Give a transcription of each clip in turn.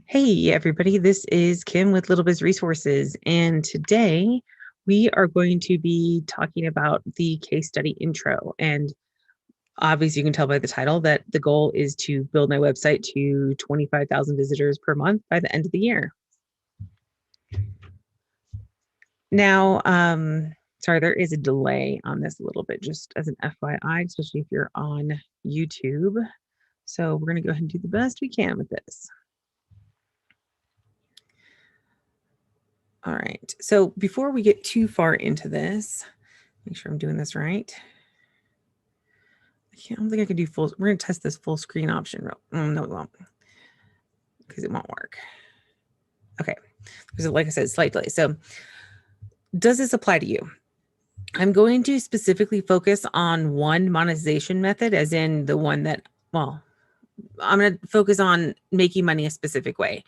Hey, everybody, this is Kim with Little Biz Resources, and today we are going to be talking about the case study intro. And obviously, you can tell by the title that the goal is to build my website to 25,000 visitors per month by the end of the year. Now, sorry, there is a delay on this a little bit, just as an FYI, especially if you're on YouTube. So we're going to go ahead and do the best we can with this. All right. So before we get too far into this, make sure I'm doing this right. I don't think I can do full. We're going to test this full screen option. No, we won't, because it won't work. Okay. Because like I said, slight delay. So does this apply to you? I'm going to specifically focus on one monetization method, as in the one that, well, I'm going to focus on making money a specific way.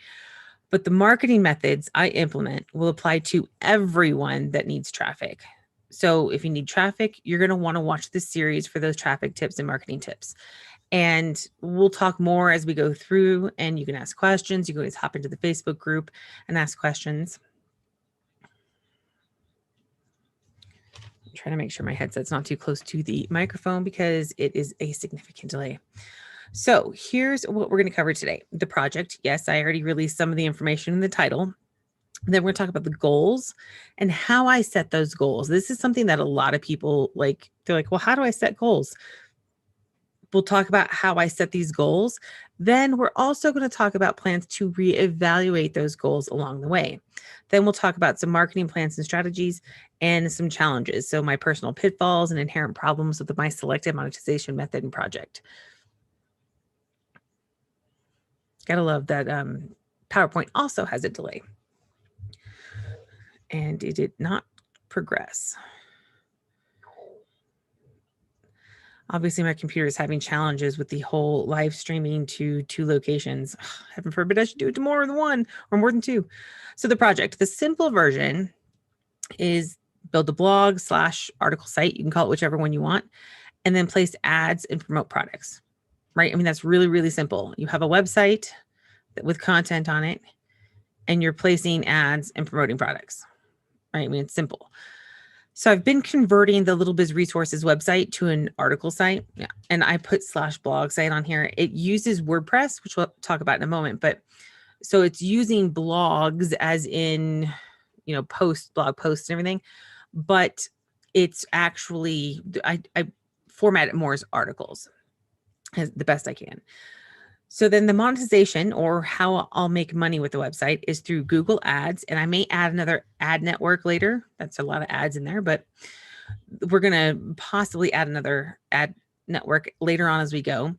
But the marketing methods I implement will apply to everyone that needs traffic. So if you need traffic, you're going to want to watch this series for those traffic tips and marketing tips. And we'll talk more as we go through, and you can ask questions. You can always hop into the Facebook group and ask questions. I'm trying to make sure my headset's not too close to the microphone because it is a significant delay. So here's what we're going to cover today. The project. Yes, I already released some of the information in the title. Then we're going to talk about the goals and how I set those goals. This is something that a lot of people like. They're like, well, how do I set goals? We'll talk about how I set these goals. Then we're also going to talk about plans to reevaluate those goals along the way. Then we'll talk about some marketing plans and strategies and some challenges. So my personal pitfalls and inherent problems with my selected monetization method and project. Gotta love that PowerPoint also has a delay. And it did not progress. Obviously, my computer is having challenges with the whole live streaming to two locations. Heaven forbid I should do it to more than one or more than two. So the project, the simple version is build a blog / article site. You can call it whichever one you want, and then place ads and promote products, right? I mean, that's really, really simple. You have a website with content on it, and you're placing ads and promoting products, right? I mean, it's simple. So I've been converting the Little Biz Resources website to an article site, and I put /blog site on here. It uses WordPress, which we'll talk about in a moment, but so it's using blogs as in, blog posts and everything, but it's actually, I format it more as articles as the best I can. So then the monetization, or how I'll make money with the website, is through Google Ads. And I may add another ad network later. That's a lot of ads in there, but we're going to possibly add another ad network later on as we go.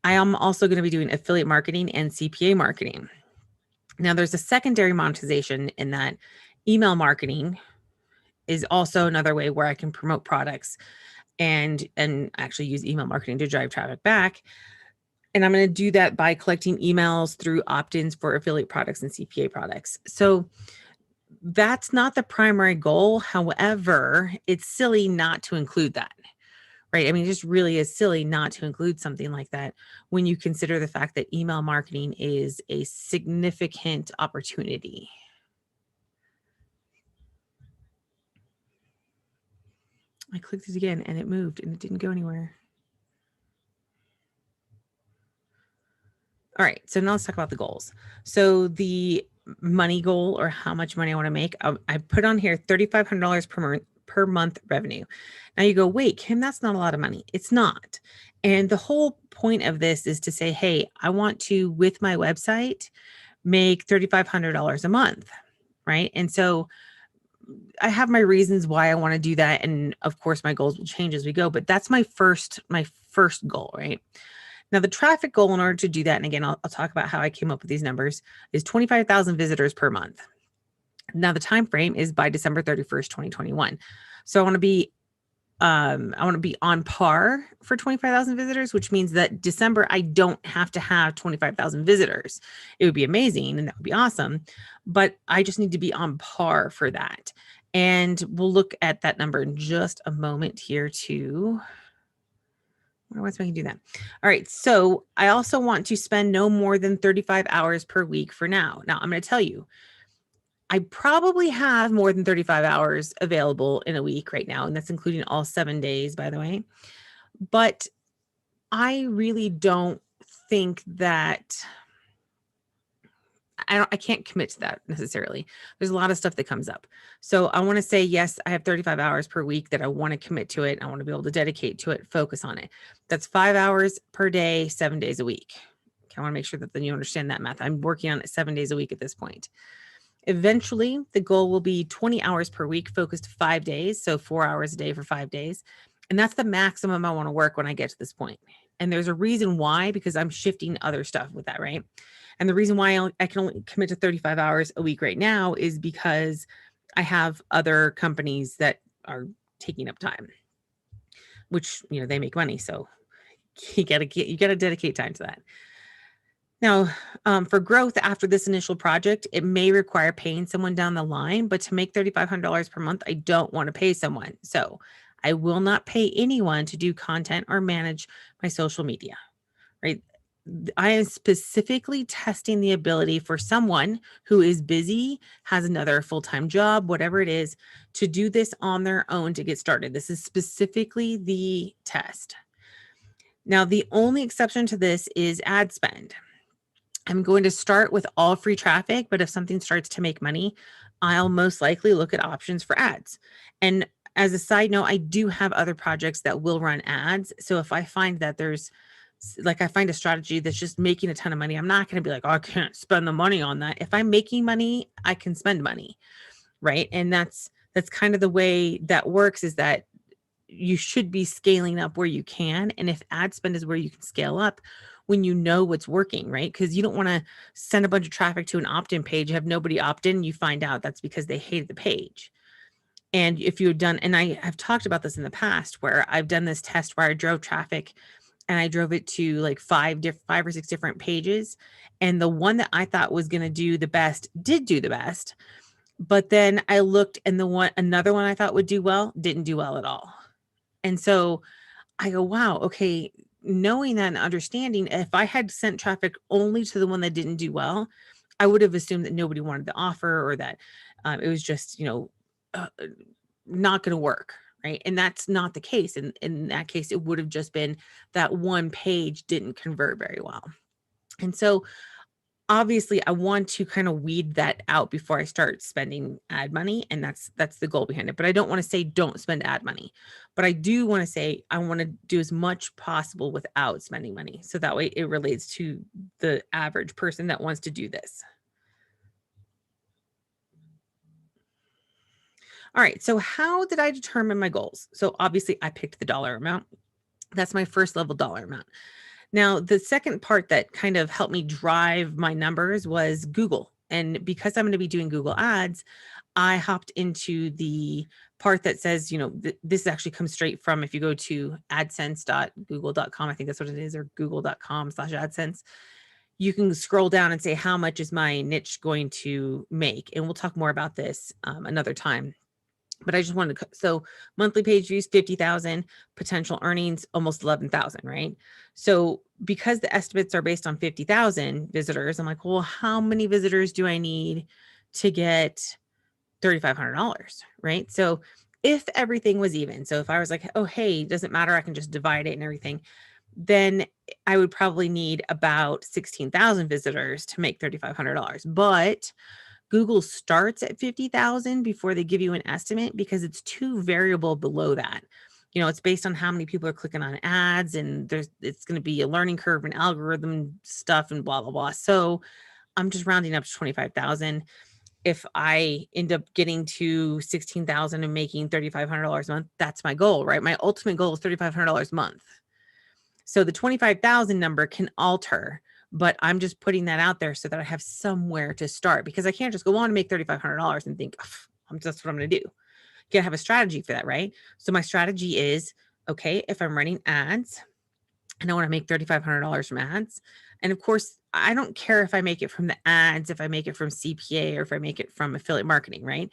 I am also going to be doing affiliate marketing and CPA marketing. Now there's a secondary monetization in that email marketing is also another way where I can promote products and actually use email marketing to drive traffic back. And I'm going to do that by collecting emails through opt-ins for affiliate products and CPA products. So that's not the primary goal. However, it's silly not to include that, right? I mean, it just really is silly not to include something like that when you consider the fact that email marketing is a significant opportunity. I clicked it again and it moved and it didn't go anywhere. All right, so now let's talk about the goals. So the money goal, or how much money I want to make, I put on here $3,500 per month revenue. Now you go, wait, Kim, that's not a lot of money. It's not. And the whole point of this is to say, hey, I want to, with my website, make $3,500 a month, right? And so I have my reasons why I want to do that. And of course, my goals will change as we go, but that's my first goal, right? Now, the traffic goal, in order to do that, and again, I'll talk about how I came up with these numbers, is 25,000 visitors per month. Now, the time frame is by December 31st, 2021. So I want to be on par for 25,000 visitors, which means that December, I don't have to have 25,000 visitors. It would be amazing and that would be awesome, but I just need to be on par for that. And we'll look at that number in just a moment here too. What's making me do that? All right. So I also want to spend no more than 35 hours per week for now. Now I'm going to tell you, I probably have more than 35 hours available in a week right now. And that's including all 7 days, by the way. But I really don't think that I can't commit to that necessarily. There's a lot of stuff that comes up. So I want to say, yes, I have 35 hours per week that I want to commit to it. I want to be able to dedicate to it, focus on it. That's 5 hours per day, 7 days a week. Okay, I want to make sure that then you understand that math. I'm working on it 7 days a week at this point. Eventually, the goal will be 20 hours per week, focused 5 days. So 4 hours a day for 5 days. And that's the maximum I want to work when I get to this point. And there's a reason why, because I'm shifting other stuff with that, right? And the reason why I can only commit to 35 hours a week right now is because I have other companies that are taking up time, which, they make money. So you got to dedicate time to that. Now, for growth after this initial project, it may require paying someone down the line, but to make $3,500 per month, I don't want to pay someone. So I will not pay anyone to do content or manage my social media, right? I am specifically testing the ability for someone who is busy, has another full-time job, whatever it is, to do this on their own to get started. This is specifically the test. Now, the only exception to this is ad spend. I'm going to start with all free traffic, but if something starts to make money, I'll most likely look at options for ads. And as a side note, I do have other projects that will run ads. So if I find that I find a strategy that's just making a ton of money, I'm not going to be like, oh, I can't spend the money on that. If I'm making money, I can spend money, right? And that's kind of the way that works, is that you should be scaling up where you can. And if ad spend is where you can scale up, when you know what's working, right? Because you don't want to send a bunch of traffic to an opt-in page, have nobody opt in, you find out that's because they hated the page. And if you had done, and I have talked about this in the past, where I've done this test where I drove traffic and I drove it to like 5 or 6 different pages. And the one that I thought was going to do the best did do the best. But then I looked, and another one I thought would do well, didn't do well at all. And so I go, wow, okay, knowing that and understanding, if I had sent traffic only to the one that didn't do well, I would have assumed that nobody wanted the offer, or that it was just, not going to work. Right. And that's not the case. And in that case, it would have just been that one page didn't convert very well. And so obviously I want to kind of weed that out before I start spending ad money. And that's the goal behind it. But I don't want to say don't spend ad money, but I do want to say I want to do as much possible without spending money. So that way it relates to the average person that wants to do this. All right. So how did I determine my goals? So obviously I picked the dollar amount. That's my first level dollar amount. Now, the second part that kind of helped me drive my numbers was Google. And because I'm going to be doing Google ads, I hopped into the part that says, this actually comes straight from, if you go to adsense.google.com, I think that's what it is, or google.com/AdSense, you can scroll down and say, how much is my niche going to make? And we'll talk more about this another time. But I just wanted to, so monthly page views, 50,000, potential earnings, almost 11,000, right? So because the estimates are based on 50,000 visitors, I'm like, well, how many visitors do I need to get $3,500, right? So if everything was even, so if I was like, oh, hey, doesn't matter, I can just divide it and everything, then I would probably need about 16,000 visitors to make $3,500. But Google starts at 50,000 before they give you an estimate, because it's too variable below that. It's based on how many people are clicking on ads, and it's going to be a learning curve and algorithm stuff and blah, blah, blah. So I'm just rounding up to 25,000. If I end up getting to 16,000 and making $3,500 a month, that's my goal, right? My ultimate goal is $3,500 a month. So the 25,000 number can alter, but I'm just putting that out there so that I have somewhere to start, because I can't just go on and make $3,500 and think, that's what I'm going to do. You got to have a strategy for that, right? So my strategy is, okay, if I'm running ads and I want to make $3,500 from ads, and of course, I don't care if I make it from the ads, if I make it from CPA, or if I make it from affiliate marketing, right?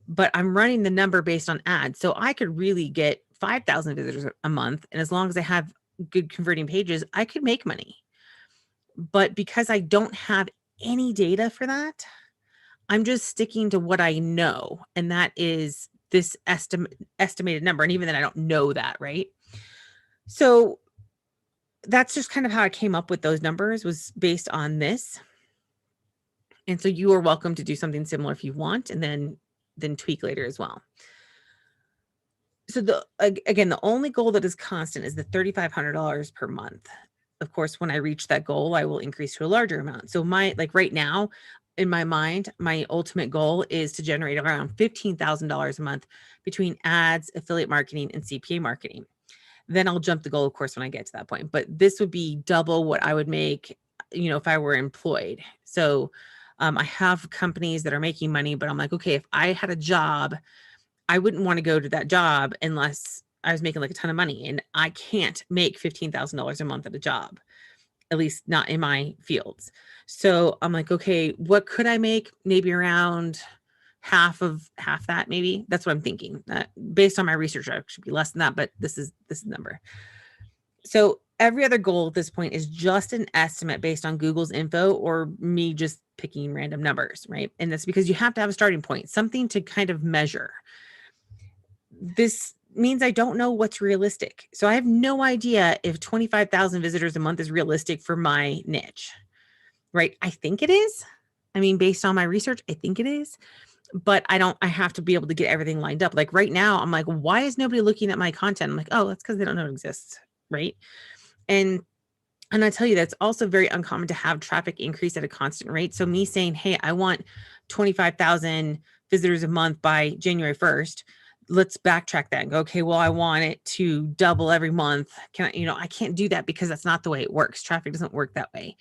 But I'm running the number based on ads. So I could really get 5,000 visitors a month. And as long as I have good converting pages, I could make money. But because I don't have any data for that, I'm just sticking to what I know. And that is this estimated number. And even then I don't know that, right? So that's just kind of how I came up with those numbers, was based on this. And so you are welcome to do something similar if you want, and then tweak later as well. So again, the only goal that is constant is the $3,500 per month. Of course, when I reach that goal, I will increase to a larger amount. So like right now, in my mind, my ultimate goal is to generate around $15,000 a month between ads, affiliate marketing, and CPA marketing. Then I'll jump the goal, of course, when I get to that point. But this would be double what I would make, if I were employed. So I have companies that are making money, but I'm like, okay, if I had a job, I wouldn't want to go to that job unless I was making like a ton of money, and I can't make $15,000 a month at a job, at least not in my fields. So I'm like, okay, what could I make? Maybe around half that, maybe. That's what I'm thinking. Based on my research, I should be less than that, but this is the number. So every other goal at this point is just an estimate based on Google's info or me just picking random numbers, right? And that's because you have to have a starting point, something to kind of measure. This means I don't know what's realistic. So I have no idea if 25,000 visitors a month is realistic for my niche, right? I think it is. I mean, based on my research, I think it is, but I have to be able to get everything lined up. Like right now, I'm like, why is nobody looking at my content? I'm like, oh, that's because they don't know it exists, right? And I tell you, that's also very uncommon to have traffic increase at a constant rate. So me saying, hey, I want 25,000 visitors a month by January 1st. Let's backtrack that and go, okay, well, I want it to double every month. I can't do that because that's not the way it works. Traffic doesn't work that way.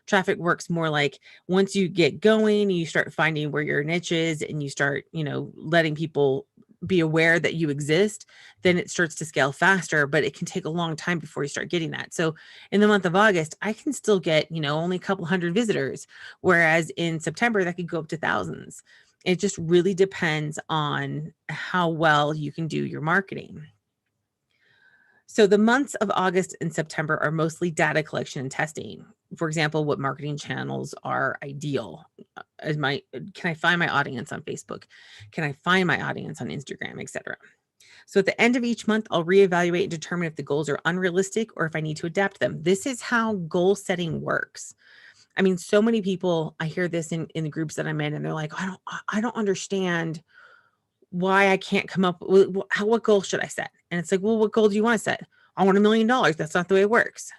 Traffic works more like once you get going, you start finding where your niche is and you start, letting people be aware that you exist, then it starts to scale faster, but it can take a long time before you start getting that. So in the month of August, I can still get, only a couple hundred visitors, whereas in September, that could go up to thousands. It just really depends on how well you can do your marketing. So the months of August and September are mostly data collection and testing. For example, what marketing channels are ideal? Can I find my audience on Facebook? Can I find my audience on Instagram, etc.? So at the end of each month, I'll reevaluate and determine if the goals are unrealistic or if I need to adapt them. This is how goal setting works. I mean, so many people, I hear this in the groups that I'm in, and they're like, I don't understand why I can't come up with what goal should I set? And it's like, well, what goal do you want to set? I want $1 million. That's not the way it works.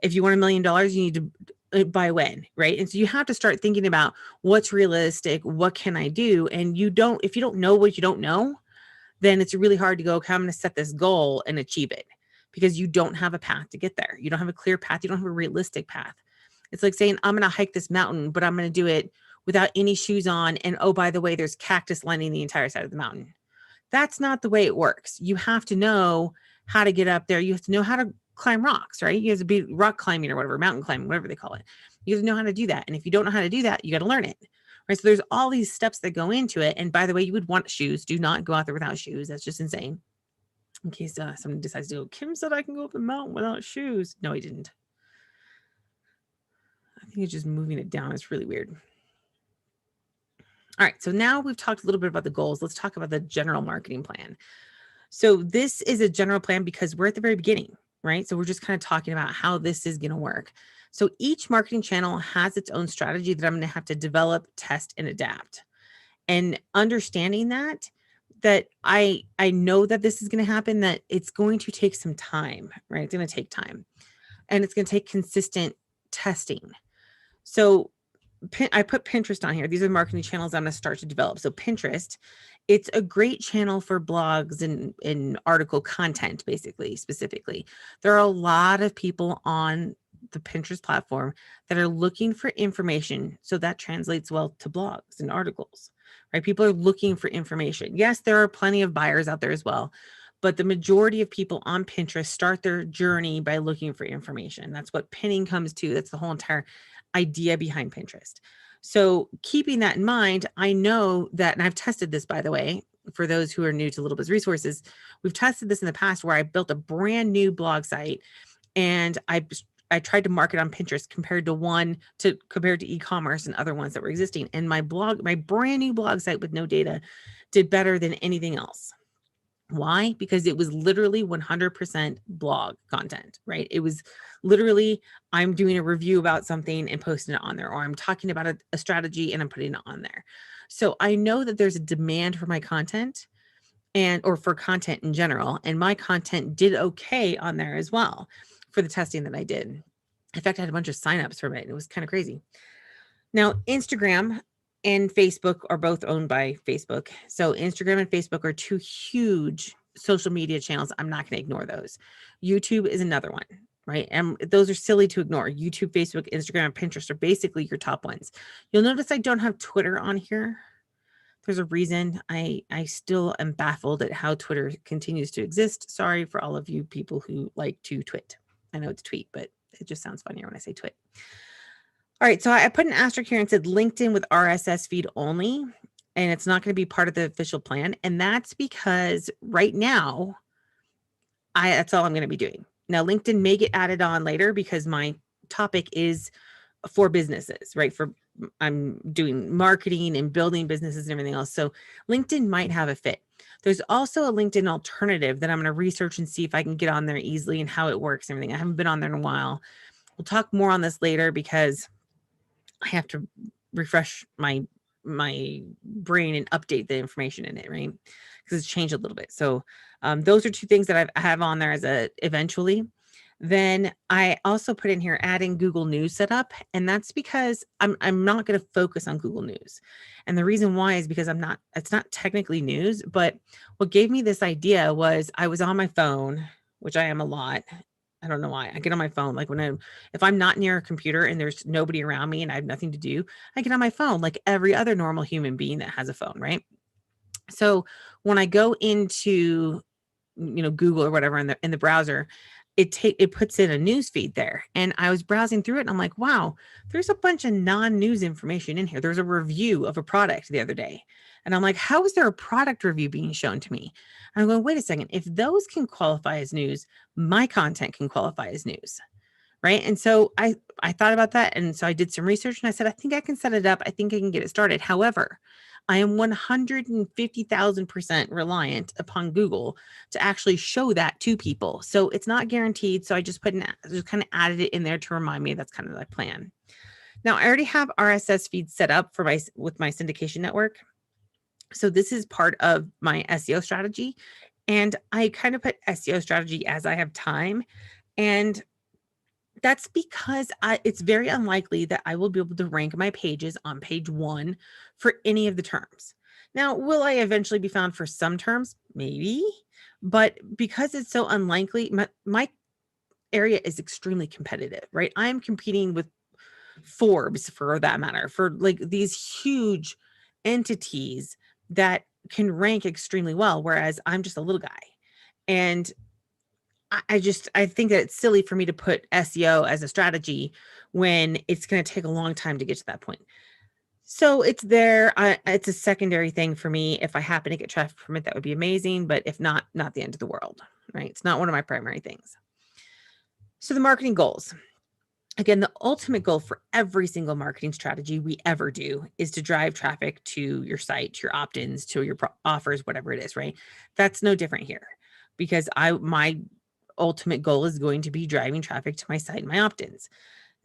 If you want $1 million, you need to by when, right? And so you have to start thinking about what's realistic, what can I do? And if you don't know what you don't know, then it's really hard to go, okay, I'm going to set this goal and achieve it, because you don't have a path to get there. You don't have a clear path. You don't have a realistic path. It's like saying, I'm going to hike this mountain, but I'm going to do it without any shoes on. And oh, by the way, there's cactus lining the entire side of the mountain. That's not the way it works. You have to know how to get up there. You have to know how to climb rocks, right? You have to be rock climbing or whatever, mountain climbing, whatever they call it. You have to know how to do that. And if you don't know how to do that, you got to learn it. Right? So there's all these steps that go into it. And by the way, you would want shoes. Do not go out there without shoes. That's just insane. In case someone decides to go, Kim said I can go up the mountain without shoes. No, he didn't. I think he's just moving it down. It's really weird. All right, so now we've talked a little bit about the goals. Let's talk about the general marketing plan. So this is a general plan because we're at the very beginning, right? So we're just kind of talking about how this is going to work. So each marketing channel has its own strategy that I'm going to have to develop, test, and adapt. And understanding that I know that this is going to happen, that it's going to take some time, right? It's going to take time, and it's going to take consistent testing. So I put Pinterest on here. These are marketing channels I'm going to start to develop. So Pinterest, it's a great channel for blogs and article content, specifically. There are a lot of people on the Pinterest platform that are looking for information. So that translates well to blogs and articles, right? People are looking for information. Yes, there are plenty of buyers out there as well, but the majority of people on Pinterest start their journey by looking for information. That's what pinning comes to. That's the whole entire idea behind Pinterest. So keeping that in mind, I know that, and I've tested this, by the way, for those who are new to Little Biz Resources, we've tested this in the past where I built a brand new blog site And I tried to market on Pinterest compared to e-commerce and other ones that were existing. And my brand new blog site with no data did better than anything else. Why? Because it was literally 100% blog content, right? It was literally, I'm doing a review about something and posting it on there, or I'm talking about a strategy and I'm putting it on there. So I know that there's a demand for my content or for content in general. And my content did okay on there as well for the testing that I did. In fact, I had a bunch of signups from it. And it was kind of crazy. Now, Instagram and Facebook are both owned by Facebook. So Instagram and Facebook are two huge social media channels. I'm not going to ignore those. YouTube is another one, right? And those are silly to ignore. YouTube, Facebook, Instagram, and Pinterest are basically your top ones. You'll notice I don't have Twitter on here. There's a reason. I still am baffled at how Twitter continues to exist. Sorry for all of you people who like to twit. I know it's tweet, but it just sounds funnier when I say twit. All right, so I put an asterisk here and said LinkedIn with RSS feed only, and it's not going to be part of the official plan. And that's because right now, that's all I'm going to be doing. Now, LinkedIn may get added on later because my topic is for businesses, right? I'm doing marketing and building businesses and everything else. So LinkedIn might have a fit. There's also a LinkedIn alternative that I'm going to research and see if I can get on there easily and how it works and everything. I haven't been on there in a while. We'll talk more on this later because I have to refresh my brain and update the information in it, right? Because it's changed a little bit. So those are two things that I have on there as eventually. Then I also put in here adding Google News setup, and that's because I'm not going to focus on Google News. And the reason why is because it's not technically news, but what gave me this idea was I was on my phone, which I am a lot. I don't know why. I get on my phone like if I'm not near a computer and there's nobody around me and I have nothing to do, I get on my phone like every other normal human being that has a phone, right? So when I go into Google or whatever in the browser, it puts in a news feed there. And I was browsing through it and I'm like, wow, there's a bunch of non-news information in here. There's a review of a product the other day. And I'm like, how is there a product review being shown to me? And I'm going, wait a second. If those can qualify as news, my content can qualify as news. Right. And so I thought about that. And so I did some research and I said, I think I can set it up. I think I can get it started. However, I am 150,000% reliant upon Google to actually show that to people. So it's not guaranteed. So I just kind of added it in there to remind me that's kind of the plan. Now I already have RSS feeds set up with my syndication network. So this is part of my SEO strategy. And I kind of put SEO strategy as I have time. And that's because it's very unlikely that I will be able to rank my pages on page 1 for any of the terms. Now, will I eventually be found for some terms? Maybe. But because it's so unlikely, my area is extremely competitive, right? I'm competing with Forbes, for that matter, for like these huge entities that can rank extremely well, whereas I'm just a little guy. And I think that it's silly for me to put SEO as a strategy when it's going to take a long time to get to that point. So it's there. It's a secondary thing for me. If I happen to get traffic from it, that would be amazing. But if not the end of the world, right? It's not one of my primary things. So the marketing goals. Again, the ultimate goal for every single marketing strategy we ever do is to drive traffic to your site, to your opt-ins, to your offers, whatever it is, right? That's no different here because my ultimate goal is going to be driving traffic to my site and my opt-ins.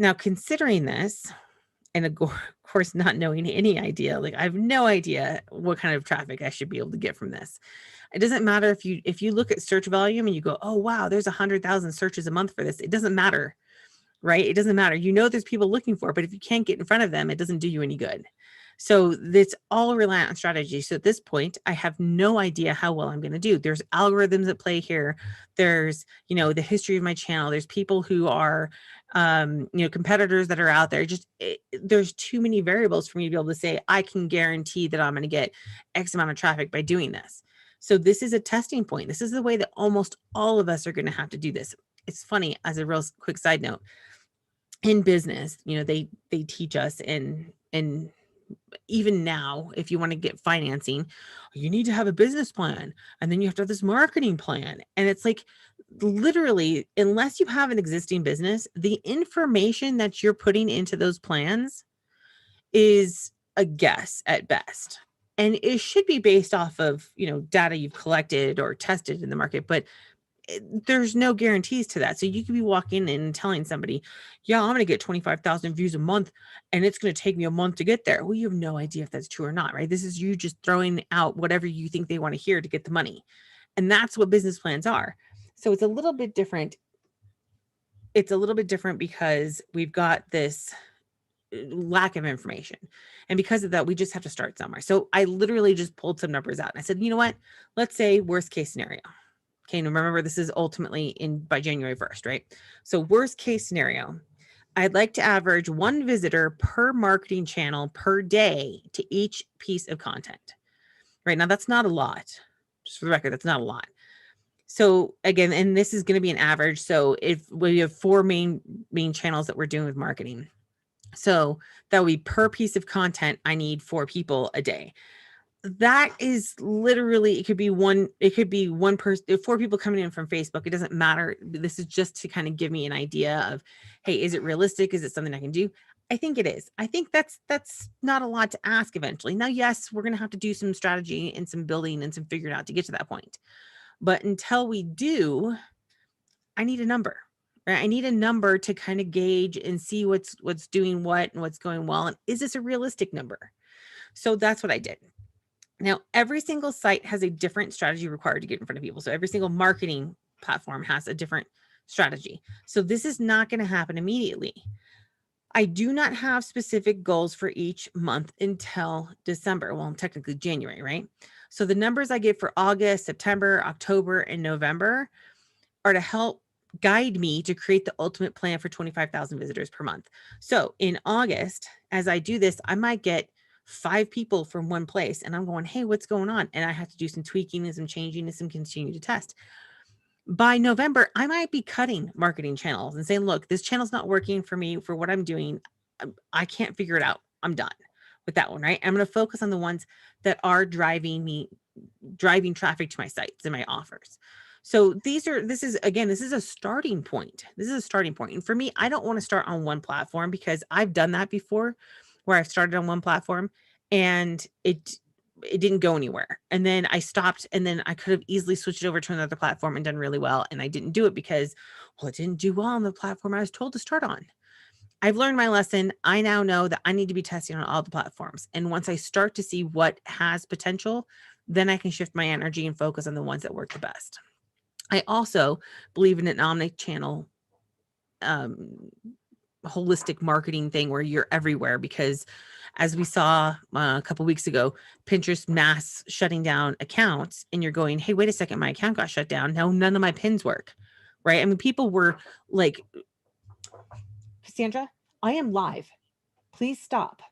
Now, considering this, and of course, not knowing any idea, like I have no idea what kind of traffic I should be able to get from this. It doesn't matter if you look at search volume and you go, oh, wow, there's 100,000 searches a month for this. It doesn't matter, right? It doesn't matter. There's people looking for it, but if you can't get in front of them, it doesn't do you any good. So it's all reliant on strategy. So at this point, I have no idea how well I'm going to do. There's algorithms at play here. There's, the history of my channel. There's people who are, competitors that are out there. There's too many variables for me to be able to say, I can guarantee that I'm going to get X amount of traffic by doing this. So this is a testing point. This is the way that almost all of us are going to have to do this. It's funny, as a real quick side note, in business, they teach us and even now, if you want to get financing, you need to have a business plan and then you have to have this marketing plan. And it's like literally, unless you have an existing business, the information that you're putting into those plans is a guess at best. And it should be based off of, data you've collected or tested in the market, but there's no guarantees to that. So you could be walking in and telling somebody, yeah, I'm going to get 25,000 views a month and it's going to take me a month to get there. Well, you have no idea if that's true or not, right? This is you just throwing out whatever you think they want to hear to get the money. And that's what business plans are. So it's a little bit different. It's a little bit different because we've got this lack of information. And because of that, we just have to start somewhere. So I literally just pulled some numbers out and I said, you know what? Let's say worst case scenario. Okay, and remember, this is ultimately by January 1st, right? So worst case scenario, I'd like to average one visitor per marketing channel per day to each piece of content. Right now, that's not a lot. Just for the record, that's not a lot. So again, and this is going to be an average. So if we have 4 main channels that we're doing with marketing, so that would be per piece of content, I need 4 people a day. That is literally, it could be one person, 4 people coming in from Facebook. It doesn't matter. This is just to kind of give me an idea of, hey, is it realistic? Is it something I can do? I think it is. I think that's not a lot to ask eventually. Now, yes, we're going to have to do some strategy and some building and some figuring out to get to that point. But until we do, I need a number, right? I need a number to kind of gauge and see what's doing what and what's going well. And is this a realistic number? So that's what I did. Now, every single site has a different strategy required to get in front of people. So every single marketing platform has a different strategy. So this is not going to happen immediately. I do not have specific goals for each month until December. Well, technically January, right? So the numbers I give for August, September, October, and November are to help guide me to create the ultimate plan for 25,000 visitors per month. So in August, as I do this, I might get 5 people from one place and I'm going, hey, what's going on? And I have to do some tweaking and some changing and some continue to test. By November, I might be cutting marketing channels and saying, look, this channel's not working for me for what I'm doing. I can't figure it out. I'm done with that one, right? I'm going to focus on the ones that are driving traffic to my sites and my offers. So this is a starting point. This is a starting point. And for me, I don't want to start on one platform because I've done that before where I've started on one platform and it didn't go anywhere. And then I stopped and then I could have easily switched it over to another platform and done really well. And I didn't do it because, well, it didn't do well on the platform I was told to start on. I've learned my lesson. I now know that I need to be testing on all the platforms. And once I start to see what has potential, then I can shift my energy and focus on the ones that work the best. I also believe in an omni-channel holistic marketing thing where you're everywhere, because as we saw a couple weeks ago, Pinterest mass shutting down accounts, and you're going, hey, wait a second, my account got shut down. Now none of my pins work, right? I mean, people were like, Cassandra, I am live. Please stop.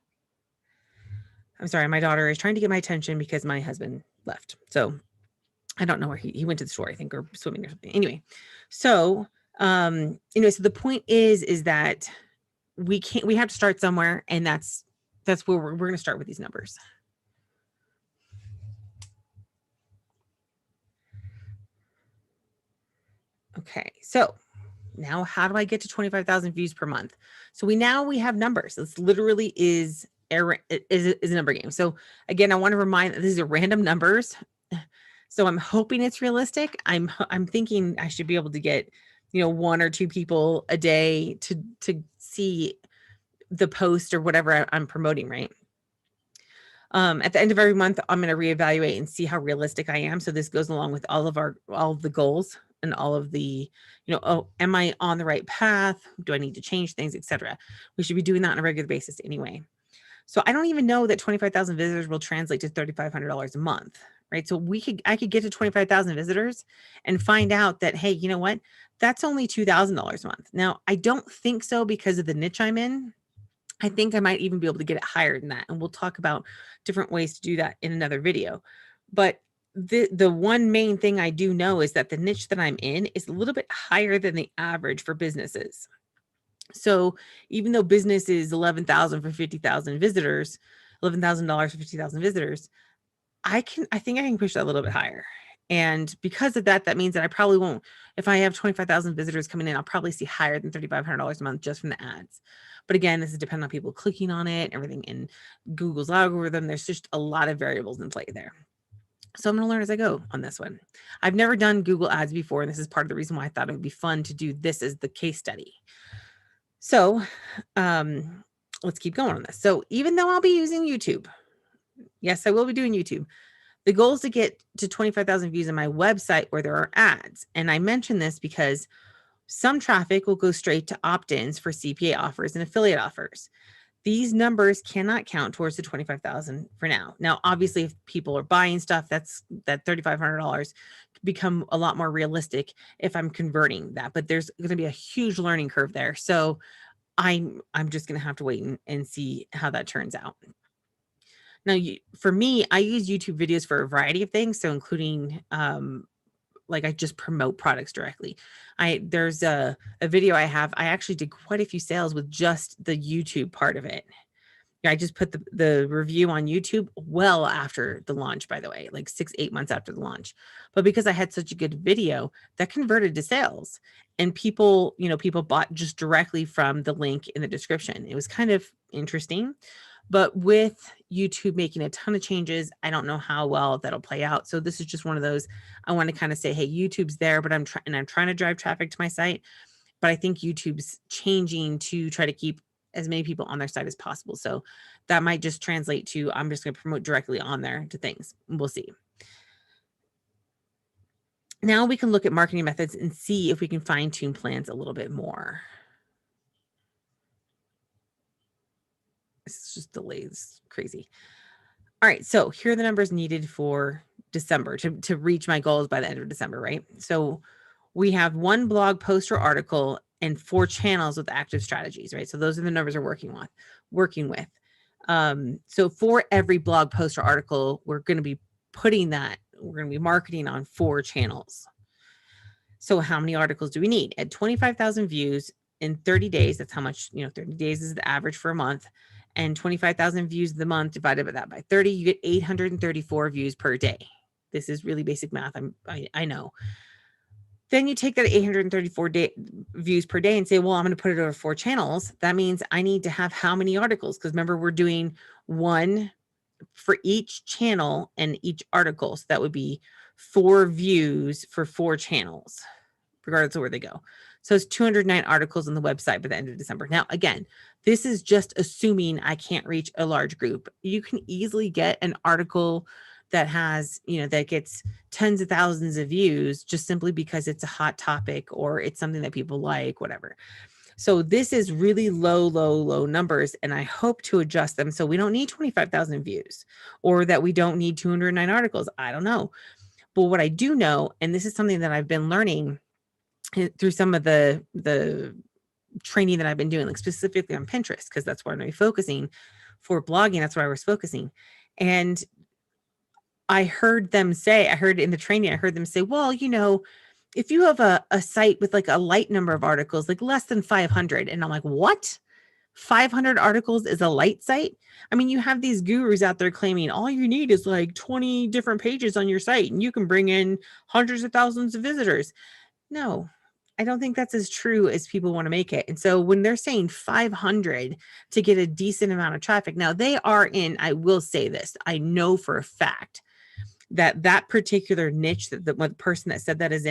I'm sorry. My daughter is trying to get my attention because my husband left. So I don't know where he went to the store, I think, or swimming or something. Anyway, so so the point is that we have to start somewhere, and that's where we're going to start with these numbers. Okay, so now how do I get to 25,000 views per month? So we have numbers. This literally is a number game. So again, I want to remind that these are random numbers. So I'm hoping it's realistic. I'm thinking I should be able to get, 1 or 2 people a day to see the post or whatever I'm promoting, right? At the end of every month, I'm going to reevaluate and see how realistic I am. So this goes along with all of the goals and all of the, am I on the right path? Do I need to change things, etc.? We should be doing that on a regular basis anyway. So I don't even know that 25,000 visitors will translate to $3,500 a month, right? So I could get to 25,000 visitors and find out that, hey, you know what? That's only $2,000 a month. Now, I don't think so because of the niche I'm in. I think I might even be able to get it higher than that. And we'll talk about different ways to do that in another video. But the one main thing I do know is that the niche that I'm in is a little bit higher than the average for businesses. So even though business is $11,000 for 50,000 visitors, $11,000 for 50,000 visitors, I think I can push that a little bit higher. And because of that, that means that I probably won't, if I have 25,000 visitors coming in, I'll probably see higher than $3,500 a month just from the ads. But again, this is dependent on people clicking on it, everything in Google's algorithm. There's just a lot of variables in play there. So I'm going to learn as I go on this one. I've never done Google ads before, and this is part of the reason why I thought it would be fun to do this as the case study. So let's keep going on this. So even though I'll be using YouTube, yes, I will be doing YouTube. The goal is to get to 25,000 views on my website where there are ads. And I mention this because some traffic will go straight to opt-ins for CPA offers and affiliate offers. These numbers cannot count towards the 25,000 for now. Now, obviously, if people are buying stuff, that $3,500 become a lot more realistic if I'm converting that. But there's going to be a huge learning curve there. So I'm just going to have to wait and see how that turns out. Now, for me, I use YouTube videos for a variety of things. So including like I just promote products directly. There's a video I have. I actually did quite a few sales with just the YouTube part of it. I just put the review on YouTube well after the launch, by the way, like 6-8 months after the launch. But because I had such a good video, that converted to sales, and people bought just directly from the link in the description. It was kind of interesting. But with YouTube making a ton of changes, I don't know how well that'll play out. So this is just one of those, I want to kind of say, hey, YouTube's there, but I'm trying to drive traffic to my site. But I think YouTube's changing to try to keep as many people on their site as possible. So that might just translate to, I'm just going to promote directly on there to things. We'll see. Now we can look at marketing methods and see if we can fine tune plans a little bit more. It's just delays, crazy. All right, so here are the numbers needed for December to reach my goals by the end of December, right? So we have 1 blog post or article and 4 channels with active strategies, right? So those are the numbers we're working with. So for every blog post or article, we're going to be marketing on 4 channels. So how many articles do we need? At 25,000 views in 30 days, that's how much, 30 days is the average for a month. And 25,000 views the month divided by that by 30, you get 834 views per day. This is really basic math. I know. Then you take that 834 views per day and say, well, I'm going to put it over 4 channels. That means I need to have how many articles? Because remember, we're doing 1 for each channel and each article. So that would be 4 views for 4 channels, regardless of where they go. So it's 209 articles on the website by the end of December. Now, again, this is just assuming I can't reach a large group. You can easily get an article that has, that gets tens of thousands of views just simply because it's a hot topic or it's something that people like, whatever. So this is really low numbers, and I hope to adjust them so we don't need 25,000 views or that we don't need 209 articles. I don't know. But what I do know, and this is something that I've been learning through some of the training that I've been doing, like specifically on Pinterest, because that's where I'm going to be focusing for blogging. That's where I was focusing. And I heard in the training, I heard them say, well, if you have a site with like a light number of articles, like less than 500. And I'm like, what? 500 articles is a light site? I mean, you have these gurus out there claiming all you need is like 20 different pages on your site and you can bring in hundreds of thousands of visitors. No, I don't think that's as true as people want to make it. And so when they're saying 500 to get a decent amount of traffic, now they are in, I will say this, I know for a fact that particular niche that the person that said that is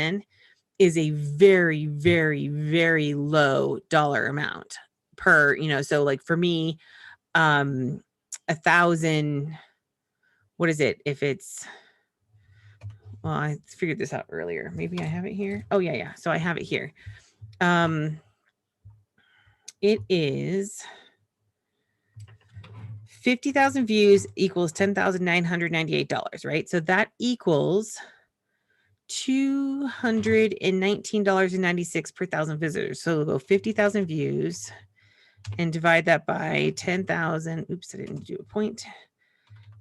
a very, very, very low dollar amount per, so like for me, 1,000, what is it? If it's, well, I figured this out earlier. Maybe I have it here. Oh yeah. So I have it here. It is 50,000 views equals $10,998, right? So that equals $219.96 per 1,000 visitors. So we'll go 50,000 views and divide that by 10,000. Oops, I didn't do a point.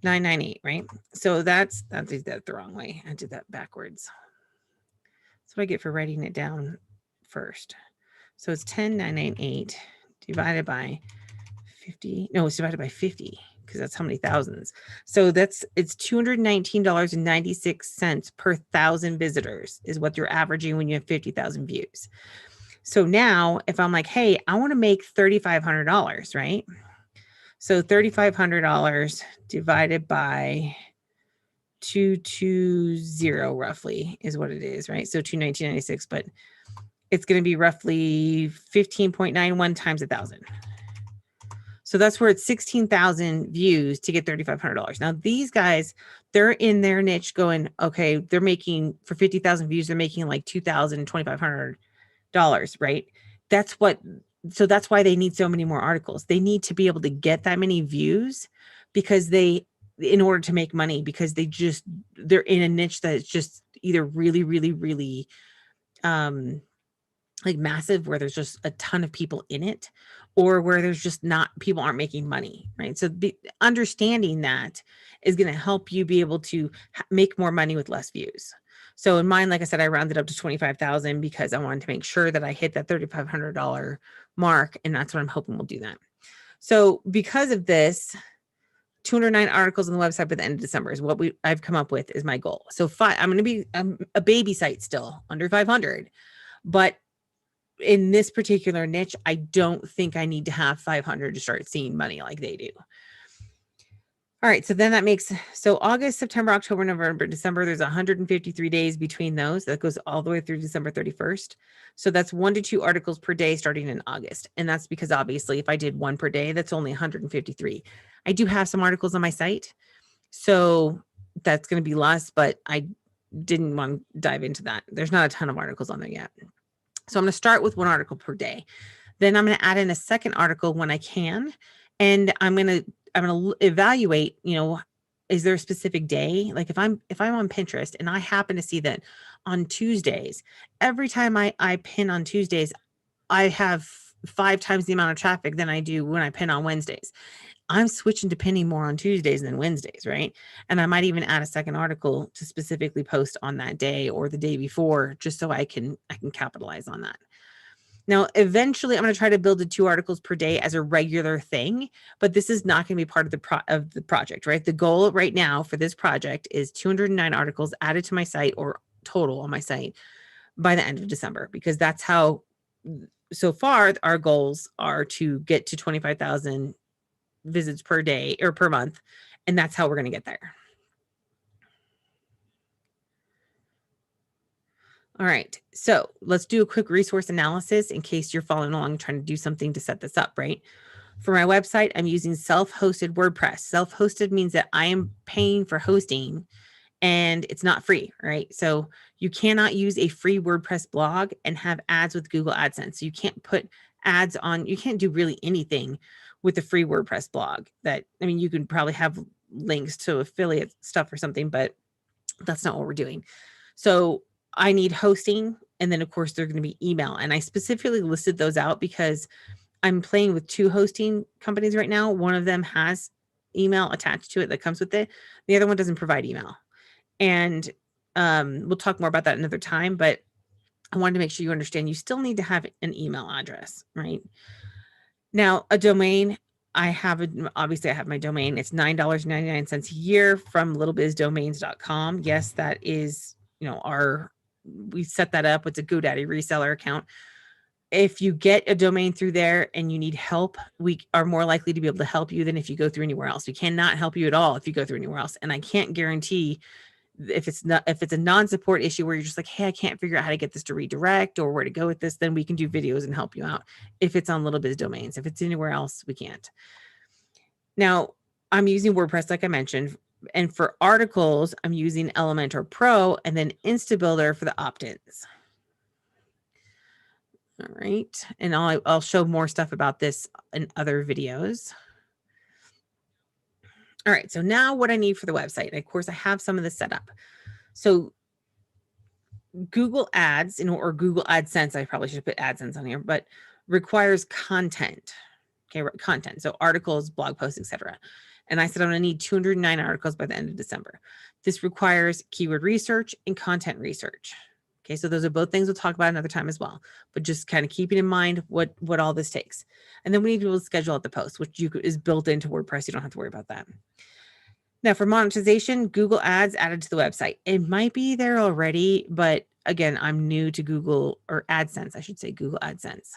998, right? So I did that the wrong way. I did that backwards. That's what I get for writing it down first. So it's 10,998 divided by 50. No, it's divided by 50 because that's how many thousands. So it's $219.96 per 1,000 visitors is what you're averaging when you have 50,000 views. So now if I'm like, hey, I want to make $3,500, right? So $3,500 divided by 220 roughly is what it is, right? So 219.96, but it's going to be roughly 15.91 times 1,000. So that's where it's 16,000 views to get $3,500. Now these guys, they're in their niche going, okay, they're making for 50,000 views, they're making like $2,000, $2,500, right? So that's why they need so many more articles. They need to be able to get that many views because in order to make money, because they're in a niche that is just either really, really, really, like massive, where there's just a ton of people in it, or where there's just people aren't making money, right? So understanding that is going to help you be able to make more money with less views. So in mine, like I said, I rounded up to 25,000 because I wanted to make sure that I hit that $3,500 mark. And that's what I'm hoping will do that. So because of this, 209 articles on the website by the end of December is what I've come up with is my goal. So I'm going to be a baby site still under 500, but in this particular niche, I don't think I need to have 500 to start seeing money like they do. All right. So then so August, September, October, November, December, there's 153 days between those. That goes all the way through December 31st. So that's 1 to 2 articles per day starting in August. And that's because obviously if I did 1 per day, that's only 153. I do have some articles on my site. So that's going to be less, but I didn't want to dive into that. There's not a ton of articles on there yet. So I'm going to start with 1 article per day. Then I'm going to add in a second article when I can. And I'm going to evaluate, is there a specific day? Like if I'm on Pinterest and I happen to see that on Tuesdays, every time I pin on Tuesdays, I have 5 times the amount of traffic than I do when I pin on Wednesdays. I'm switching to pinning more on Tuesdays than Wednesdays, right? And I might even add a second article to specifically post on that day or the day before, just so I can capitalize on that. Now, eventually, I'm going to try to build 2 articles per day as a regular thing, but this is not going to be part of the project, right? The goal right now for this project is 209 articles added to my site or total on my site by the end of December, because that's how, so far, our goals are to get to 25,000 visits per day or per month, and that's how we're going to get there. All right, so let's do a quick resource analysis in case you're following along trying to do something to set this up, right? For my website, I'm using self-hosted WordPress. Self-hosted means that I am paying for hosting and it's not free, right? So you cannot use a free WordPress blog and have ads with Google AdSense. So you can't put ads on, you can't do really anything with a free WordPress blog. You can probably have links to affiliate stuff or something, but that's not what we're doing. So I need hosting. And then of course they're going to be email. And I specifically listed those out because I'm playing with 2 hosting companies right now. One of them has email attached to it that comes with it. The other one doesn't provide email. And we'll talk more about that another time, but I wanted to make sure you understand you still need to have an email address, right? Now, a domain, obviously I have my domain. It's $9.99 a year from littlebizdomains.com. Yes, that is, we set that up. It's a GoDaddy reseller account. If you get a domain through there and you need help, we are more likely to be able to help you than if you go through anywhere else. We cannot help you at all if you go through anywhere else. And I can't guarantee if it's a non-support issue where you're just like, hey, I can't figure out how to get this to redirect or where to go with this, then we can do videos and help you out. If it's on Little Biz Domains, if it's anywhere else, we can't. Now, I'm using WordPress, like I mentioned, and for articles, I'm using Elementor Pro and then InstaBuilder for the opt-ins. All right, and I'll show more stuff about this in other videos. All right, so now what I need for the website. And of course, I have some of this set up. So Google Ads, or Google AdSense, I probably should put AdSense on here, but requires content. Okay, content. So articles, blog posts, etc. And I said I'm going to need 209 articles by the end of December. This requires keyword research and content research. Okay, so those are both things we'll talk about another time as well, but just kind of keeping in mind what all this takes. And then we need to be able to schedule out the post, which is built into WordPress. You don't have to worry about that. Now for monetization, Google Ads added to the website. It might be there already, but again, I'm new to Google, or AdSense, I should say, Google AdSense.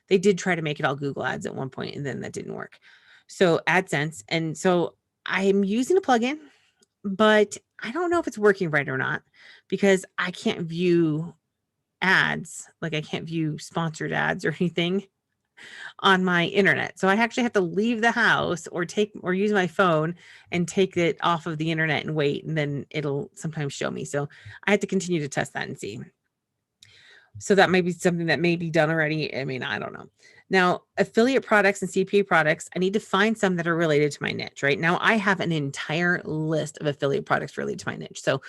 They did try to make it all Google Ads at one point, and then that didn't work. So AdSense, and so I'm using a plugin, but I don't know if it's working right or not, because I can't view ads, like I can't view sponsored ads or anything on my internet. So I actually have to leave the house or use my phone and take it off of the internet and wait, and then it'll sometimes show me. So I have to continue to test that and see. So that might be something that may be done already. I mean, I don't know. Now, affiliate products and CPA products, I need to find some that are related to my niche. Right now, I have an entire list of affiliate products related to my niche. So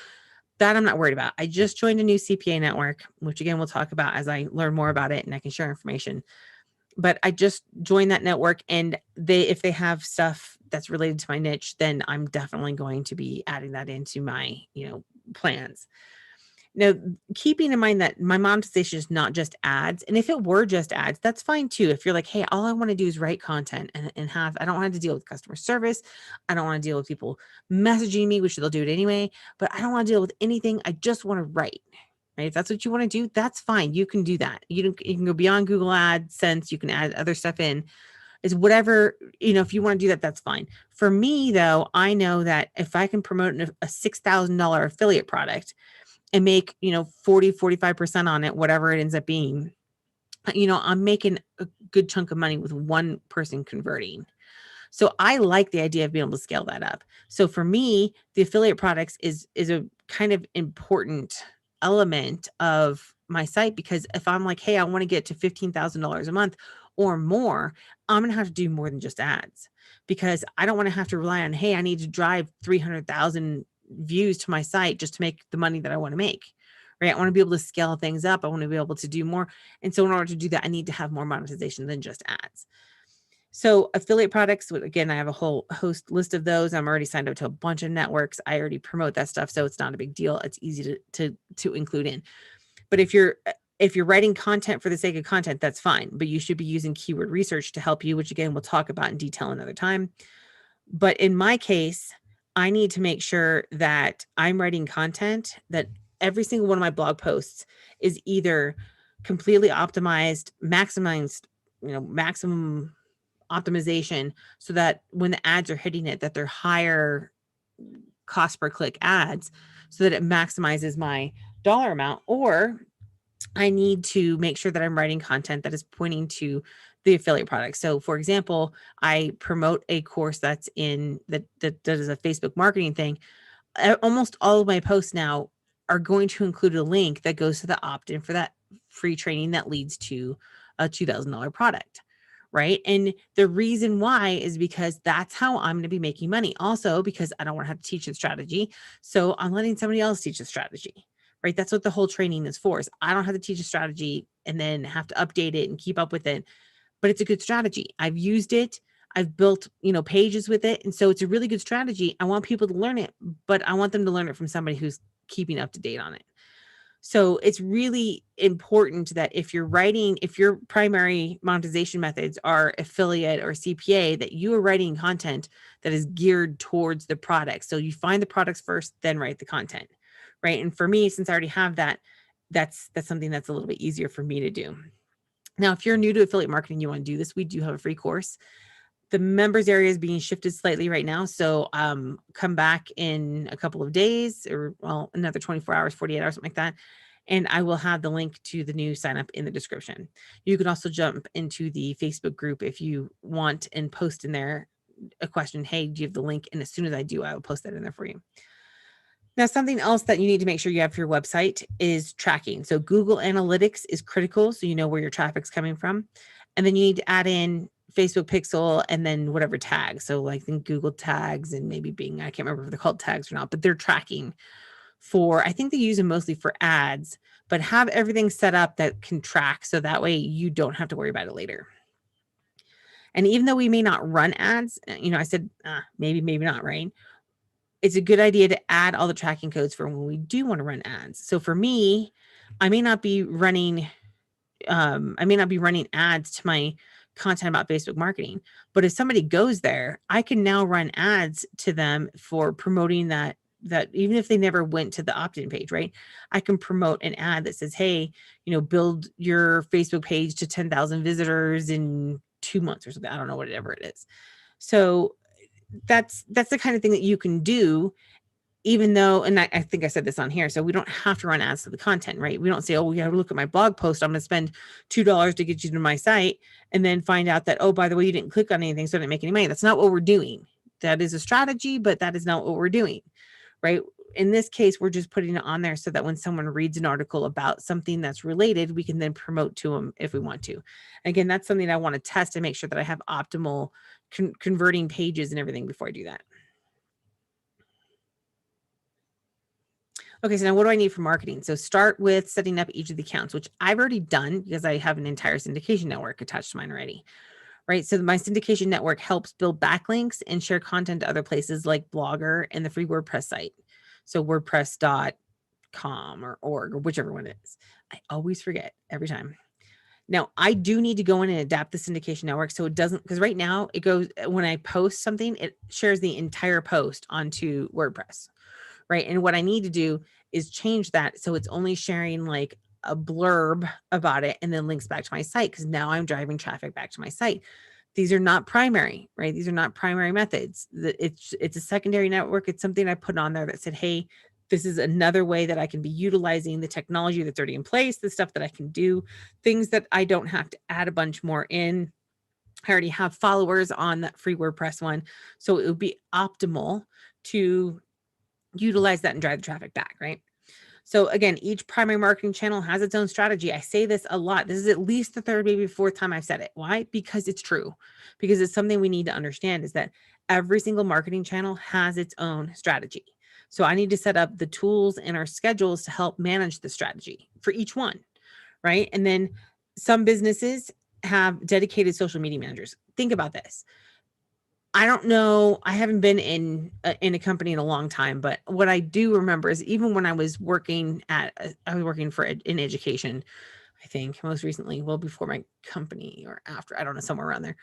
that I'm not worried about. I just joined a new CPA network, which again, we'll talk about as I learn more about it and I can share information. But I just joined that network, and if they have stuff that's related to my niche, then I'm definitely going to be adding that into my, plans. Now, keeping in mind that my monetization is not just ads. And if it were just ads, that's fine too. If you're like, hey, all I want to do is write content and I don't want to deal with customer service. I don't want to deal with people messaging me, which they'll do it anyway, but I don't want to deal with anything. I just want to write. Right? If that's what you want to do, that's fine. You can do that. You can go beyond Google AdSense. You can add other stuff in. Is whatever, if you want to do that, that's fine. For me, though, I know that if I can promote a $6,000 affiliate product and make, 45% on it, whatever it ends up being, I'm making a good chunk of money with one person converting. So I like the idea of being able to scale that up. So for me, the affiliate products is a kind of important element of my site, because if I'm like, hey, I want to get to $15,000 a month or more, I'm going to have to do more than just ads, because I don't want to have to rely on, hey, I need to drive 300,000 views to my site just to make the money that I want to make. Right? I want to be able to scale things up. I want to be able to do more. And so in order to do that, I need to have more monetization than just ads. So affiliate products, again, I have a whole host list of those. I'm already signed up to a bunch of networks. I already promote that stuff, so it's not a big deal. It's easy to include in. But if you're writing content for the sake of content, that's fine. But you should be using keyword research to help you, which again, we'll talk about in detail another time. But in my case, I need to make sure that I'm writing content that every single one of my blog posts is either completely optimized, maximized, maximum optimization, so that when the ads are hitting it, that they're higher cost per click ads, so that it maximizes my dollar amount. Or I need to make sure that I'm writing content that is pointing to the affiliate product. So for example, I promote a course that's that is a Facebook marketing thing. Almost all of my posts now are going to include a link that goes to the opt-in for that free training that leads to a $2,000 product. Right. And the reason why is because that's how I'm going to be making money. Also, because I don't want to have to teach the strategy. So I'm letting somebody else teach the strategy. Right. That's what the whole training is for. Is I don't have to teach a strategy and then have to update it and keep up with it. But it's a good strategy. I've used it. I've built, pages with it. And so it's a really good strategy. I want people to learn it, but I want them to learn it from somebody who's keeping up to date on it. So it's really important that if your primary monetization methods are affiliate or CPA, that you are writing content that is geared towards the product. So you find the products first, then write the content, right? And for me, since I already have that, that's something that's a little bit easier for me to do. Now, if you're new to affiliate marketing, you want to do this, we do have a free course. The members area is being shifted slightly right now. So come back in a couple of days, or another 24 hours, 48 hours, something like that. And I will have the link to the new sign up in the description. You can also jump into the Facebook group if you want and post in there a question. Hey, do you have the link? And as soon as I do, I will post that in there for you. Now, something else that you need to make sure you have for your website is tracking. So Google Analytics is critical, so you know where your traffic's coming from. And then you need to add in Facebook Pixel and then whatever tags. So like think Google tags and maybe Bing. I can't remember if they're called tags or not, but they're tracking I think they use them mostly for ads, but have everything set up that can track, so that way you don't have to worry about it later. And even though we may not run ads, I said maybe not, right? It's a good idea to add all the tracking codes for when we do want to run ads. So for me, I may not be running ads to my content about Facebook marketing, but if somebody goes there, I can now run ads to them for promoting that even if they never went to the opt-in page, right? I can promote an ad that says, hey, build your Facebook page to 10,000 visitors in 2 months or something. I don't know, whatever it is. So that's the kind of thing that you can do, even though, and I think I said this on here, so we don't have to run ads to the content, right? We don't say, oh, we got to look at my blog post. I'm going to spend $2 to get you to my site and then find out that, oh, by the way, you didn't click on anything, so I didn't make any money. That's not what we're doing. That is a strategy, but that is not what we're doing, right? In this case, we're just putting it on there so that when someone reads an article about something that's related, we can then promote to them if we want to. Again, that's something I want to test and make sure that I have optimal converting pages and everything before I do that. Okay, so now what do I need for marketing? So start with setting up each of the accounts, which I've already done because I have an entire syndication network attached to mine already, right? So my syndication network helps build backlinks and share content to other places like Blogger and the free WordPress site. So WordPress.com or org or whichever one it is. I always forget every time. Now, I do need to go in and adapt the syndication network so it doesn't, because right now it goes, when I post something, it shares the entire post onto WordPress. Right. And what I need to do is change that so it's only sharing like a blurb about it and then links back to my site, because now I'm driving traffic back to my site. These are not primary, right? These are not primary methods. It's a secondary network. It's something I put on there that said, hey, this is another way that I can be utilizing the technology that's already in place, the stuff that I can do, things that I don't have to add a bunch more in. I already have followers on that free WordPress one. So it would be optimal to utilize that and drive the traffic back, right? So again, each primary marketing channel has its own strategy. I say this a lot. This is at least the third, maybe fourth time I've said it. Why? Because it's true. Because it's something we need to understand, is that every single marketing channel has its own strategy. So I need to set up the tools and our schedules to help manage the strategy for each one, right? And then some businesses have dedicated social media managers. Think about this. I don't know. I haven't been in a company in a long time, but what I do remember is even when I was working for in education, I think most recently, well, before my company or after, I don't know, somewhere around there.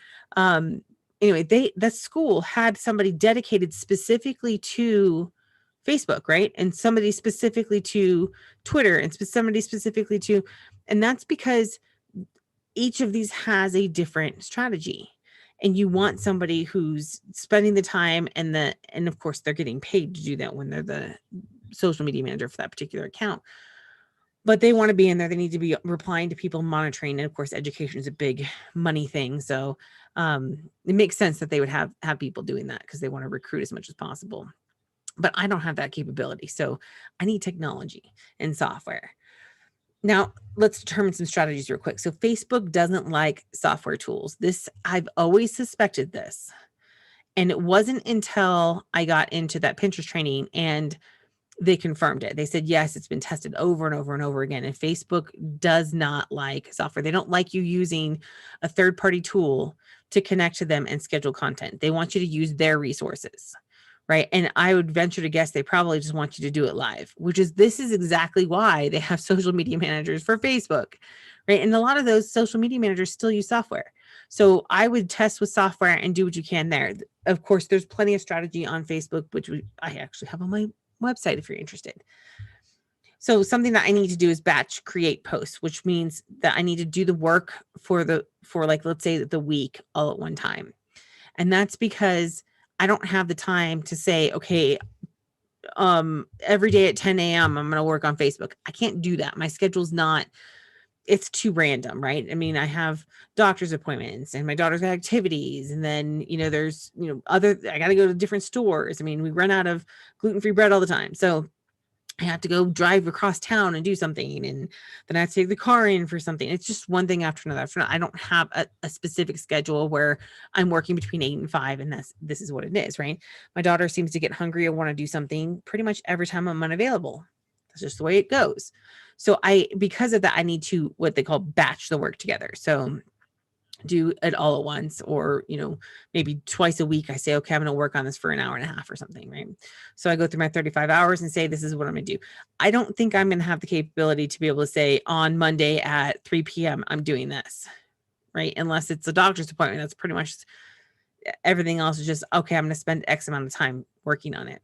Anyway, that school had somebody dedicated specifically to Facebook, right? And somebody specifically to Twitter and somebody specifically to, and that's because each of these has a different strategy. And you want somebody who's spending the time and of course they're getting paid to do that when they're the social media manager for that particular account. But they want to be in there. They need to be replying to people, monitoring. And of course, education is a big money thing. So it makes sense that they would have people doing that because they want to recruit as much as possible. But I don't have that capability. So I need technology and software. Now, let's determine some strategies real quick. So Facebook doesn't like software tools. I've always suspected this. And it wasn't until I got into that Pinterest training and they confirmed it. They said, yes, it's been tested over and over and over again. And Facebook does not like software. They don't like you using a third-party tool to connect to them and schedule content. They want you to use their resources. Right. And I would venture to guess they probably just want you to do it live, this is exactly why they have social media managers for Facebook. Right. And a lot of those social media managers still use software. So I would test with software and do what you can there. Of course, there's plenty of strategy on Facebook, which I actually have on my website if you're interested. So something that I need to do is batch create posts, which means that I need to do the work for like, let's say the week all at one time. And that's because I don't have the time to say, okay, every day at 10 a.m. I'm going to work on Facebook. I can't do that. My schedule's it's too random, right? I mean, I have doctor's appointments and my daughter's got activities. And then, there's, I got to go to different stores. I mean, we run out of gluten-free bread all the time. So I have to go drive across town and do something. And then I have to take the car in for something. It's just one thing after another. I don't have a specific schedule where I'm working between 8 and 5. And this is what it is, right? My daughter seems to get hungry or want to do something pretty much every time I'm unavailable. That's just the way it goes. So because of that, I need to, what they call batch the work together. So do it all at once, or, maybe twice a week I say, okay, I'm going to work on this for an hour and a half or something, right? So I go through my 35 hours and say, this is what I'm going to do. I don't think I'm going to have the capability to be able to say on Monday at 3 p.m. I'm doing this, right? Unless it's a doctor's appointment. That's pretty much everything else is just, okay, I'm going to spend X amount of time working on it.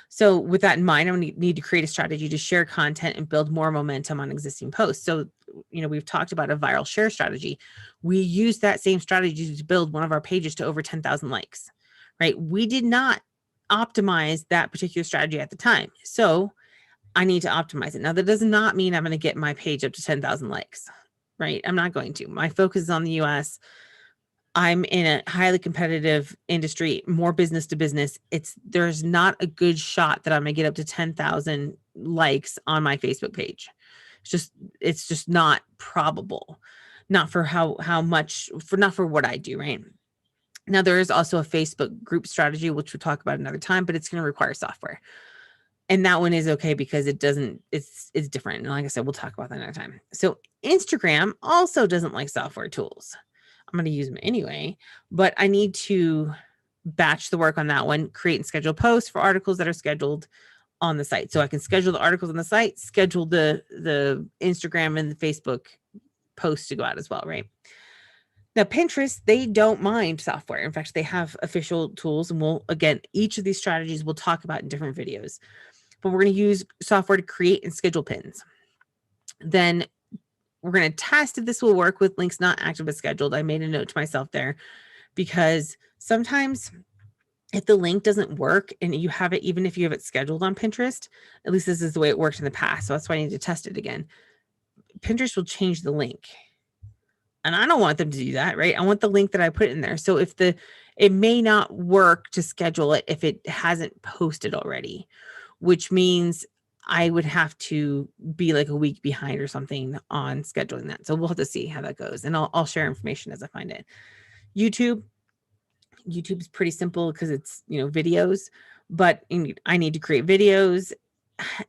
So with that in mind, I need to create a strategy to share content and build more momentum on existing posts. So, we've talked about a viral share strategy. We use that same strategy to build one of our pages to over 10,000 likes, right? We did not optimize that particular strategy at the time. So I need to optimize it. Now, that does not mean I'm going to get my page up to 10,000 likes, right? I'm not going to. My focus is on the US. I'm in a highly competitive industry, more business to business. There's not a good shot that I'm going to get up to 10,000 likes on my Facebook page. It's just not probable. Not for not for what I do, right? Now, there is also a Facebook group strategy, which we'll talk about another time, but it's going to require software. And that one is okay because it's different. And like I said, we'll talk about that another time. So Instagram also doesn't like software tools. I'm going to use them anyway, but I need to batch the work on that one, create and schedule posts for articles that are scheduled on the site. So I can schedule the articles on the site, schedule the Instagram and the Facebook posts to go out as well, right? Now, Pinterest, they don't mind software. In fact, they have official tools, and each of these strategies we'll talk about in different videos, but we're going to use software to create and schedule pins. Then we're going to test if this will work with links not active but scheduled. I made a note to myself there because sometimes if the link doesn't work and you have it, even if you have it scheduled on Pinterest, at least this is the way it worked in the past. So that's why I need to test it again. Pinterest will change the link. And I don't want them to do that, right? I want the link that I put in there. So it may not work to schedule it if it hasn't posted already, which means I would have to be like a week behind or something on scheduling that. So we'll have to see how that goes. And I'll share information as I find it. YouTube's pretty simple because it's, videos, but I need to create videos.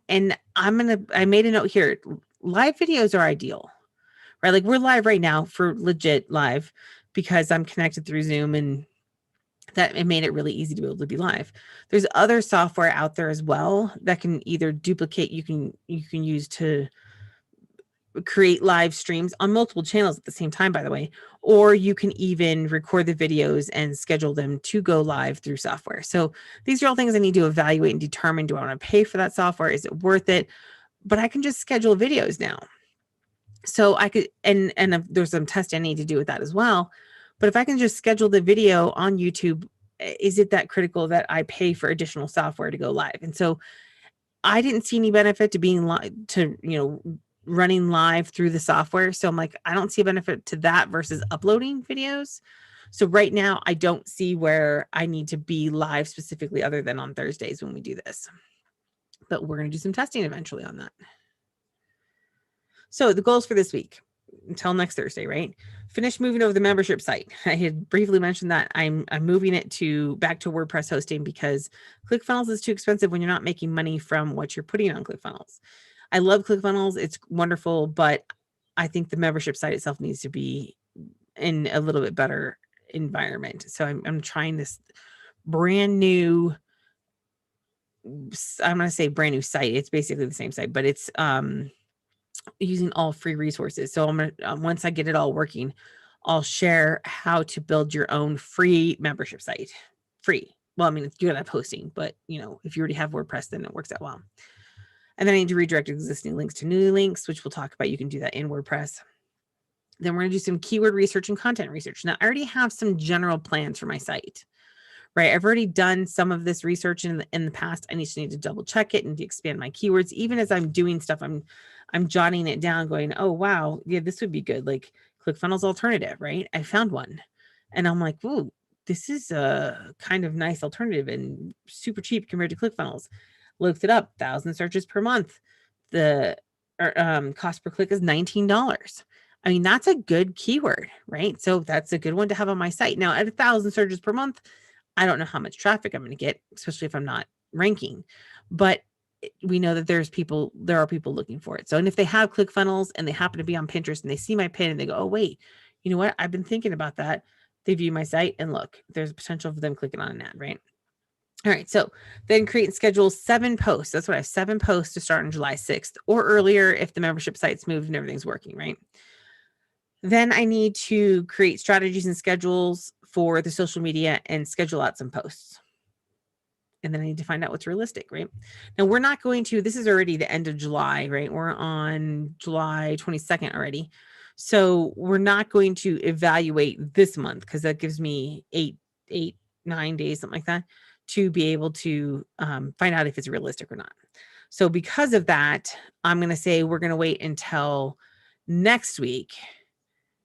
And I made a note here. Live videos are ideal, right? Like we're live right now for legit live because I'm connected through Zoom, and that it made it really easy to be able to be live. There's other software out there as well that can either duplicate, you can use to create live streams on multiple channels at the same time, by the way, or you can even record the videos and schedule them to go live through software. So these are all things I need to evaluate and determine, do I want to pay for that software? Is it worth it? But I can just schedule videos now. So I could, and there's some testing I need to do with that as well. But if I can just schedule the video on YouTube, is it that critical that I pay for additional software to go live? And so I didn't see any benefit to being live, running live through the software. So I'm like, I don't see a benefit to that versus uploading videos. So right now I don't see where I need to be live specifically other than on Thursdays when we do this. But we're going to do some testing eventually on that. So the goals for this week until next Thursday, right? Finish moving over the membership site. I had briefly mentioned that I'm moving it back to WordPress hosting because ClickFunnels is too expensive when you're not making money from what you're putting on ClickFunnels. I love ClickFunnels. It's wonderful, but I think the membership site itself needs to be in a little bit better environment. So I'm trying this brand new, I'm going to say brand new site. It's basically the same site, but it's using all free resources. So I'm going to, once I get it all working, I'll share how to build your own free membership site. Free. Well, I mean, you gotta have hosting, but if you already have WordPress, then it works out well. And then I need to redirect existing links to new links, which we'll talk about. You can do that in WordPress. Then we're going to do some keyword research and content research. Now, I already have some general plans for my site, right? I've already done some of this research in the past. I need to double check it and to expand my keywords. Even as I'm doing stuff, I'm jotting it down going, oh, wow, yeah, this would be good. Like ClickFunnels alternative, right? I found one and I'm like, ooh, this is a kind of nice alternative and super cheap compared to ClickFunnels. Looked it up, 1,000 searches per month. The cost per click is $19. I mean, that's a good keyword, right? So that's a good one to have on my site. Now, at 1,000 searches per month, I don't know how much traffic I'm going to get, especially if I'm not ranking. But we know that there are people looking for it. So, and if they have ClickFunnels and they happen to be on Pinterest and they see my pin and they go, oh, wait, You know what? I've been thinking about that. They view my site and look, there's a potential for them clicking on an ad, right? All right. So then create and schedule 7 posts. That's what I have, 7 posts to start on July 6th or earlier if the membership site's moved and everything's working, right? Then I need to create strategies and schedules for the social media and schedule out some posts. And then I need to find out what's realistic, right? Now we're not going to, this is already the end of July, right? We're on July 22nd already. So we're not going to evaluate this month because that gives me 9 days, something like that, to be able to find out if it's realistic or not. So because of that, I'm going to say we're going to wait until next week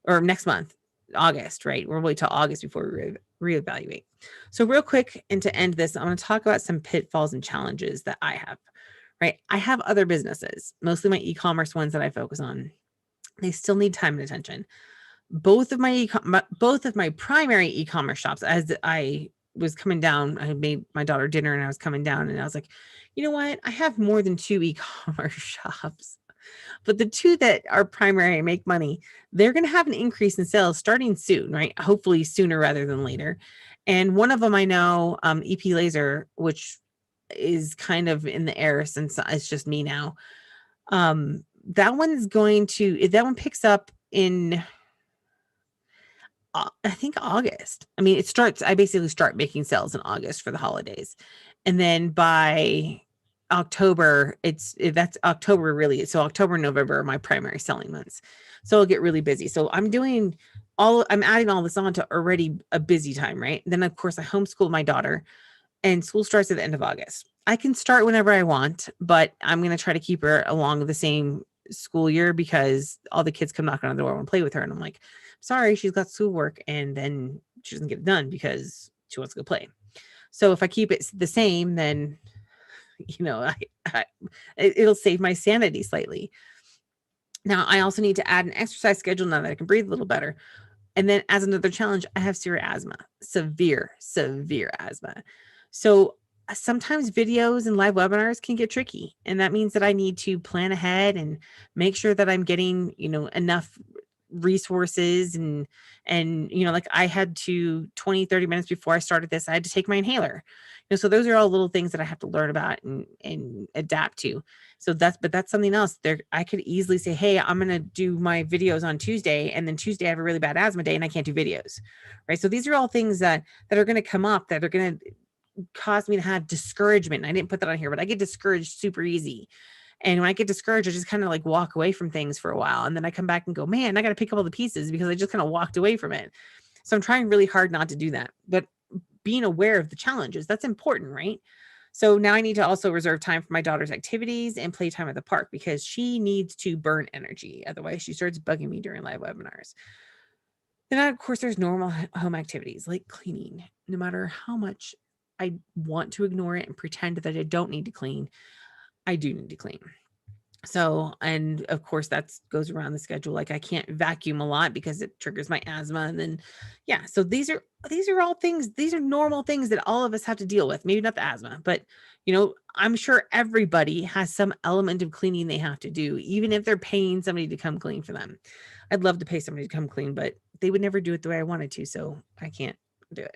or next month, August, right? We'll wait till August before we reevaluate. So real quick, and to end this, I'm going to talk about some pitfalls and challenges that I have, right? I have other businesses, mostly my e-commerce ones that I focus on. They still need time and attention. Both of my primary e-commerce shops, as I was coming down, I made my daughter dinner and I was coming down and I was like, you know what? I have more than 2 e-commerce shops. But the 2 that are primary and make money, they're going to have an increase in sales starting soon, right? Hopefully sooner rather than later. And one of them I know, EP Laser, which is kind of in the air since it's just me now. That one picks up in, I think August. I mean, I basically start making sales in August for the holidays. And then by October, that's October really. So October and November are my primary selling months. So I'll get really busy. So I'm adding all this on to already a busy time, right? Then of course I homeschool my daughter and school starts at the end of August. I can start whenever I want, but I'm going to try to keep her along the same school year because all the kids come knocking on the door and play with her. And I'm like, sorry, she's got schoolwork. And then she doesn't get it done because she wants to go play. So if I keep it the same, then it'll save my sanity slightly. Now, I also need to add an exercise schedule now that I can breathe a little better. And then as another challenge, I have severe asthma. So sometimes videos and live webinars can get tricky. And that means that I need to plan ahead and make sure that I'm getting, enough resources and like I had to 20-30 minutes before I started this, I had to take my inhaler. So those are all little things that I have to learn about and adapt to. So that's something else there. I could easily say, hey, I'm going to do my videos on Tuesday, and then Tuesday I have a really bad asthma day and I can't do videos. Right. So these are all things that are going to come up that are going to cause me to have discouragement. I didn't put that on here, but I get discouraged super easy. And when I get discouraged, I just kind of like walk away from things for a while. And then I come back and go, man, I got to pick up all the pieces because I just kind of walked away from it. So I'm trying really hard not to do that. But being aware of the challenges, that's important, right? So now I need to also reserve time for my daughter's activities and playtime at the park because she needs to burn energy. Otherwise, she starts bugging me during live webinars. Then, of course, there's normal home activities like cleaning. No matter how much I want to ignore it and pretend that I don't need to clean, I do need to clean. So, and of course that goes around the schedule. Like I can't vacuum a lot because it triggers my asthma. And then, yeah. So these are all things, these are normal things that all of us have to deal with. Maybe not the asthma, but I'm sure everybody has some element of cleaning they have to do, even if they're paying somebody to come clean for them. I'd love to pay somebody to come clean, but they would never do it the way I wanted to. So I can't do it.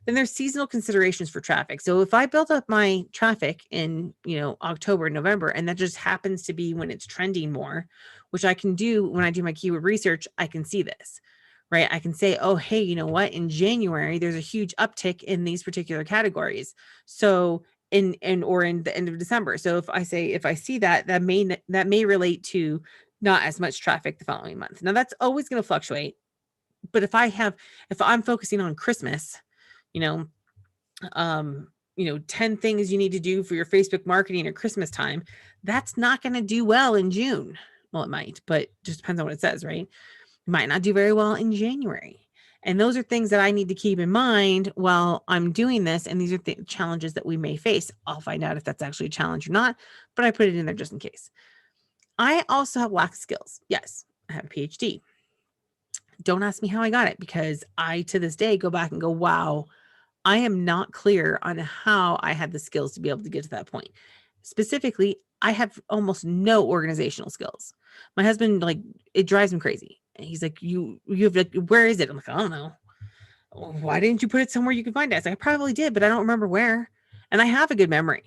Then there's seasonal considerations for traffic. So if I build up my traffic in, October, November, and that just happens to be when it's trending more, which I can do when I do my keyword research, I can see this, right? I can say, oh, hey, you know what? In January, there's a huge uptick in these particular categories. So or in the end of December. So if I see that may relate to not as much traffic the following month. Now that's always going to fluctuate. But if I'm focusing on Christmas, 10 things you need to do for your Facebook marketing at Christmas time, that's not going to do well in June. Well, it might, but just depends on what it says, right? It might not do very well in January. And those are things that I need to keep in mind while I'm doing this. And these are the challenges that we may face. I'll find out if that's actually a challenge or not, but I put it in there just in case. I also have lack of skills. Yes, I have a PhD. Don't ask me how I got it because I, to this day, go back and go, wow, I am not clear on how I had the skills to be able to get to that point. Specifically, I have almost no organizational skills. My husband, it drives him crazy. And he's like, you have like, where is it? I'm like, I don't know. Why didn't you put it somewhere you could find it? I was like, I probably did, but I don't remember where. And I have a good memory,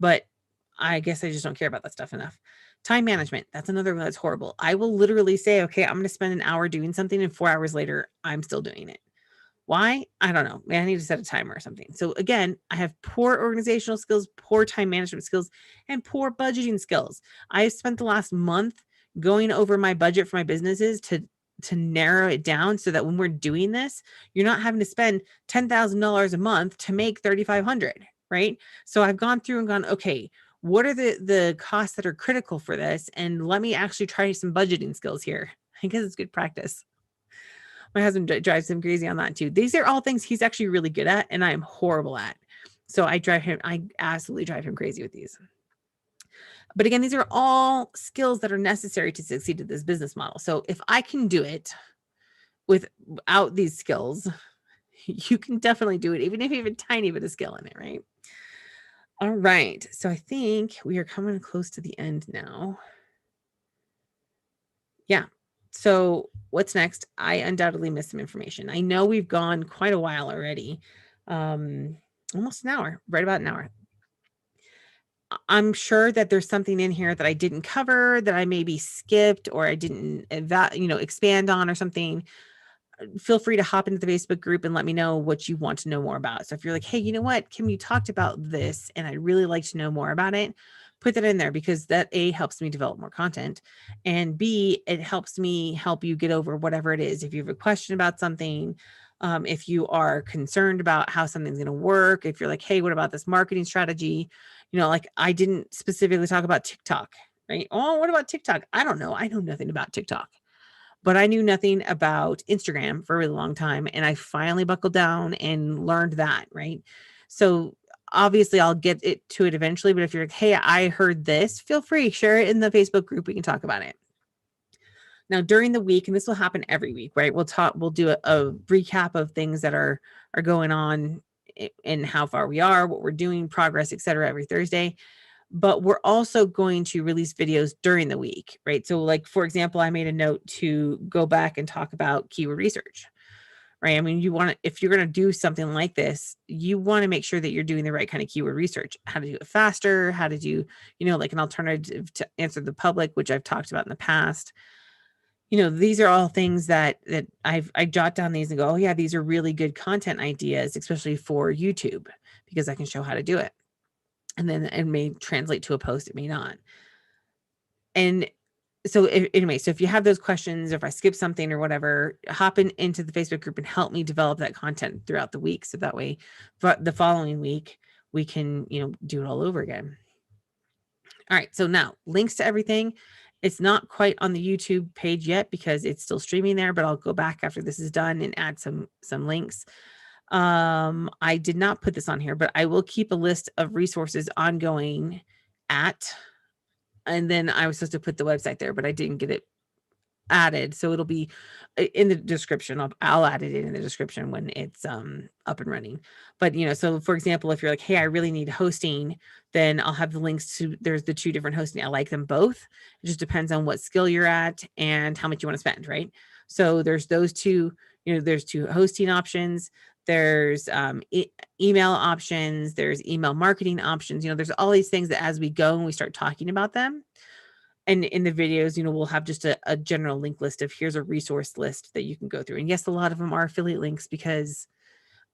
but I guess I just don't care about that stuff enough. Time management. That's another one that's horrible. I will literally say, okay, I'm going to spend an hour doing something, and 4 hours later, I'm still doing it. Why? I don't know. I need to set a timer or something. So again, I have poor organizational skills, poor time management skills, and poor budgeting skills. I have spent the last month going over my budget for my businesses to narrow it down so that when we're doing this, you're not having to spend $10,000 a month to make 3,500, right? So I've gone through and gone, okay, what are the costs that are critical for this? And let me actually try some budgeting skills here. I guess it's good practice. My husband drives him crazy on that too. These are all things he's actually really good at, and I am horrible at. So I absolutely drive him crazy with these. But again, these are all skills that are necessary to succeed at this business model. So if I can do it without these skills, you can definitely do it, even if you have a tiny bit of skill in it, right? All right. So I think we are coming close to the end now. Yeah. So what's next? I undoubtedly missed some information. I know we've gone quite a while already. Almost an hour, right about an hour. I'm sure that there's something in here that I didn't cover, that I maybe skipped, or I didn't expand on or something. Feel free to hop into the Facebook group and let me know what you want to know more about. So if you're like, hey, you know what, Kim, you talked about this and I'd really like to know more about it, put that in there, because that A, helps me develop more content, and B, it helps me help you get over whatever it is. If you have a question about something, if you are concerned about how something's going to work, if you're like, hey, what about this marketing strategy? Like I didn't specifically talk about TikTok, right? Oh, what about TikTok? I don't know. I know nothing about TikTok. But I knew nothing about Instagram for a really long time. And I finally buckled down and learned that, right? So obviously I'll get to it eventually. But if you're like, hey, I heard this, feel free, share it in the Facebook group. We can talk about it. Now during the week, and this will happen every week, right? We'll do a recap of things that are going on and how far we are, what we're doing, progress, etc. every Thursday. But we're also going to release videos during the week, right? So like, for example, I made a note to go back and talk about keyword research, right? I mean, if you're going to do something like this, you want to make sure that you're doing the right kind of keyword research, how to do it faster, how to do, like an alternative to Answer the Public, which I've talked about in the past. These are all things that I jot down these and go, oh yeah, these are really good content ideas, especially for YouTube, because I can show how to do it. And then it may translate to a post, it may not. And so if you have those questions, or if I skip something or whatever, hop into the Facebook group and help me develop that content throughout the week. So that way the following week we can, do it all over again. All right. So now links to everything. It's not quite on the YouTube page yet because it's still streaming there, but I'll go back after this is done and add some links. I did not put this on here, but I will keep a list of resources ongoing and then I was supposed to put the website there, but I didn't get it added. So it'll be in the description. I'll add it in the description when it's up and running. But so for example, if you're like, hey, I really need hosting, then I'll have the links to, there's the 2 different hosting. I like them both. It just depends on what skill you're at and how much you want to spend, right? So there's those 2, there's 2 hosting options. There's email options, there's email marketing options. There's all these things that as we go and we start talking about them, and in the videos, we'll have just a general link list of here's a resource list that you can go through. And yes, a lot of them are affiliate links because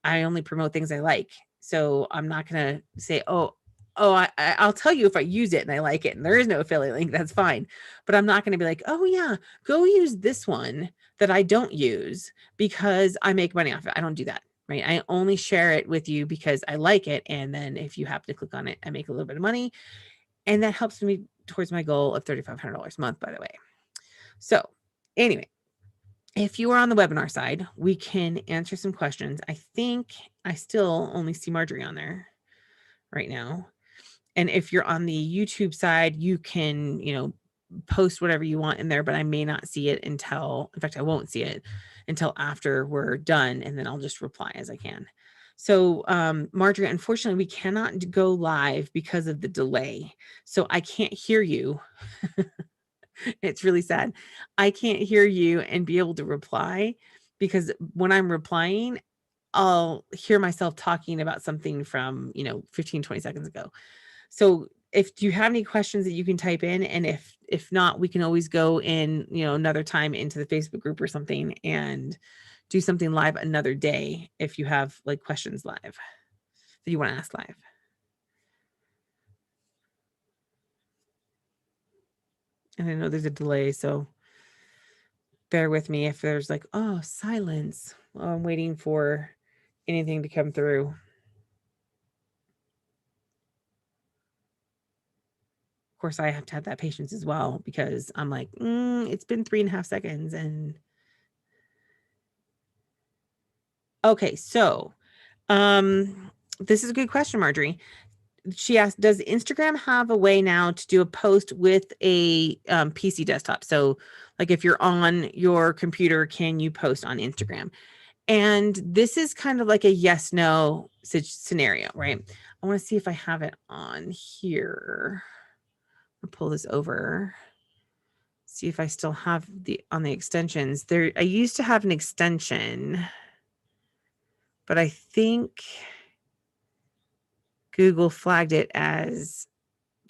I only promote things I like. So I'm not going to say, I'll tell you if I use it and I like it and there is no affiliate link, that's fine. But I'm not going to be like, oh yeah, go use this one that I don't use because I make money off it. I don't do that. Right. I only share it with you because I like it. And then if you happen to click on it, I make a little bit of money. And that helps me towards my goal of $3,500 a month, by the way. So anyway, if you are on the webinar side, we can answer some questions. I think I still only see Marjorie on there right now. And if you're on the YouTube side, you can, post whatever you want in there, but I may not see it in fact, I won't see it until after we're done. And then I'll just reply as I can. So, Marjorie, unfortunately, we cannot go live because of the delay. So I can't hear you It's really sad. I can't hear you and be able to reply because when I'm replying, I'll hear myself talking about something from, 15, 20 seconds ago. So if you have any questions that you can type in, and if not, we can always go in, another time into the Facebook group or something and do something live another day if you have like questions live that you want to ask live. And I know there's a delay, so bear with me if there's like, oh, silence. Well, I'm waiting for anything to come through. Of course, I have to have that patience as well because I'm like, it's been 3.5 seconds. And okay, so this is a good question, Marjorie. She asked, does Instagram have a way now to do a post with a PC desktop? So like if you're on your computer, can you post on Instagram? And this is kind of like a yes, no scenario, right? I want to see if I have it on here. I'll pull this over. See if I still have on the extensions there. I used to have an extension, but I think Google flagged it as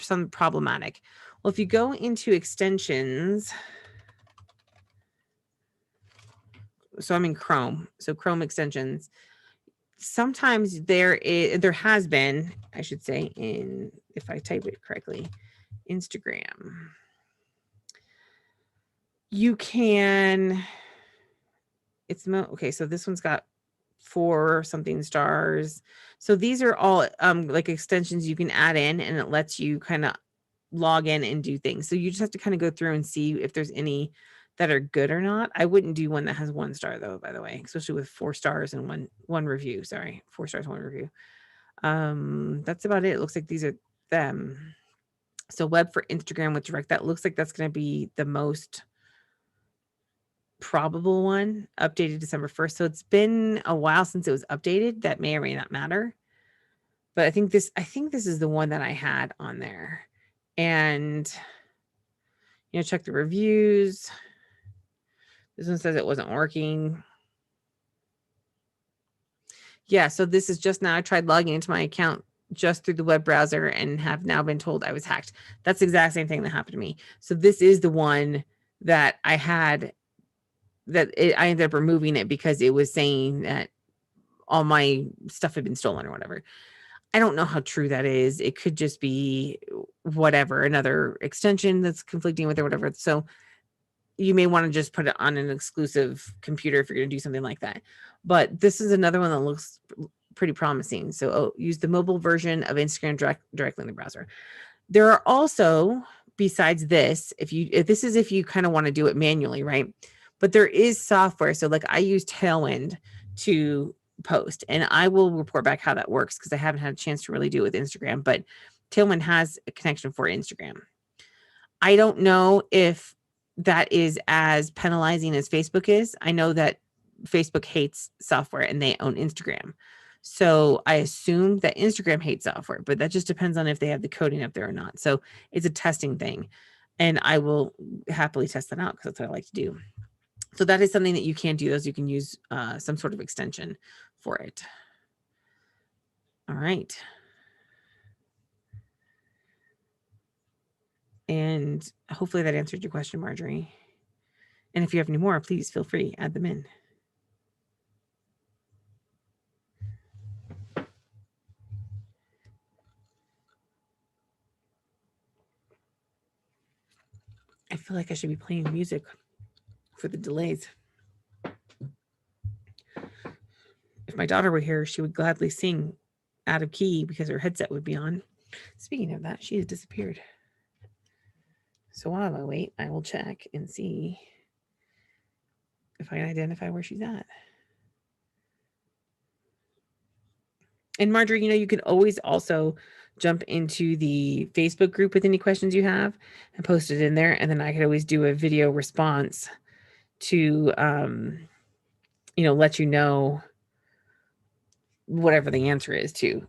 some problematic. Well, if you go into extensions, so I'm in Chrome, so Chrome extensions, sometimes there has been, I should say, if I type it correctly, Instagram, you can, okay, so this one's got 4 something stars. So these are all like extensions you can add in, and it lets you kind of log in and do things. So you just have to kind of go through and see if there's any that are good or not. I wouldn't do one that has 1 star though, by the way, especially with 4 stars and one review. Sorry, 4 stars, 1 review. That's about it. It looks like these are them. So web for Instagram with direct, that looks like that's going to be the most probable one, updated December 1st. So it's been a while since it was updated. That may or may not matter. But I think this is the one that I had on there. And check the reviews. This one says it wasn't working. Yeah, so this is just now. I tried logging into my account just through the web browser and have now been told I was hacked. That's the exact same thing that happened to me. So this is the one that I had I ended up removing it because it was saying that all my stuff had been stolen or whatever. I don't know how true that is. It could just be whatever, another extension that's conflicting with or whatever. So you may want to just put it on an exclusive computer if you're going to do something like that. But this is another one that looks pretty promising. So use the mobile version of Instagram directly in the browser. There are also, besides this, if you kind of want to do it manually, right? But there is software. So like I use Tailwind to post, and I will report back how that works because I haven't had a chance to really do it with Instagram, but Tailwind has a connection for Instagram. I don't know if that is as penalizing as Facebook is. I know that Facebook hates software and they own Instagram. So I assume that Instagram hates software, but that just depends on if they have the coding up there or not. So it's a testing thing, and I will happily test that out because that's what I like to do. So that is something that you can do. You can use some sort of extension for it. All right. And hopefully that answered your question, Marjorie. And if you have any more, please feel free, add them in. I feel like I should be playing music for the delays. If my daughter were here, she would gladly sing out of key because her headset would be on. Speaking of that, she has disappeared. So while I wait, I will check and see if I can identify where she's at. And Marjorie, you can always also jump into the Facebook group with any questions you have and post it in there. And then I could always do a video response to, let you know whatever the answer is too.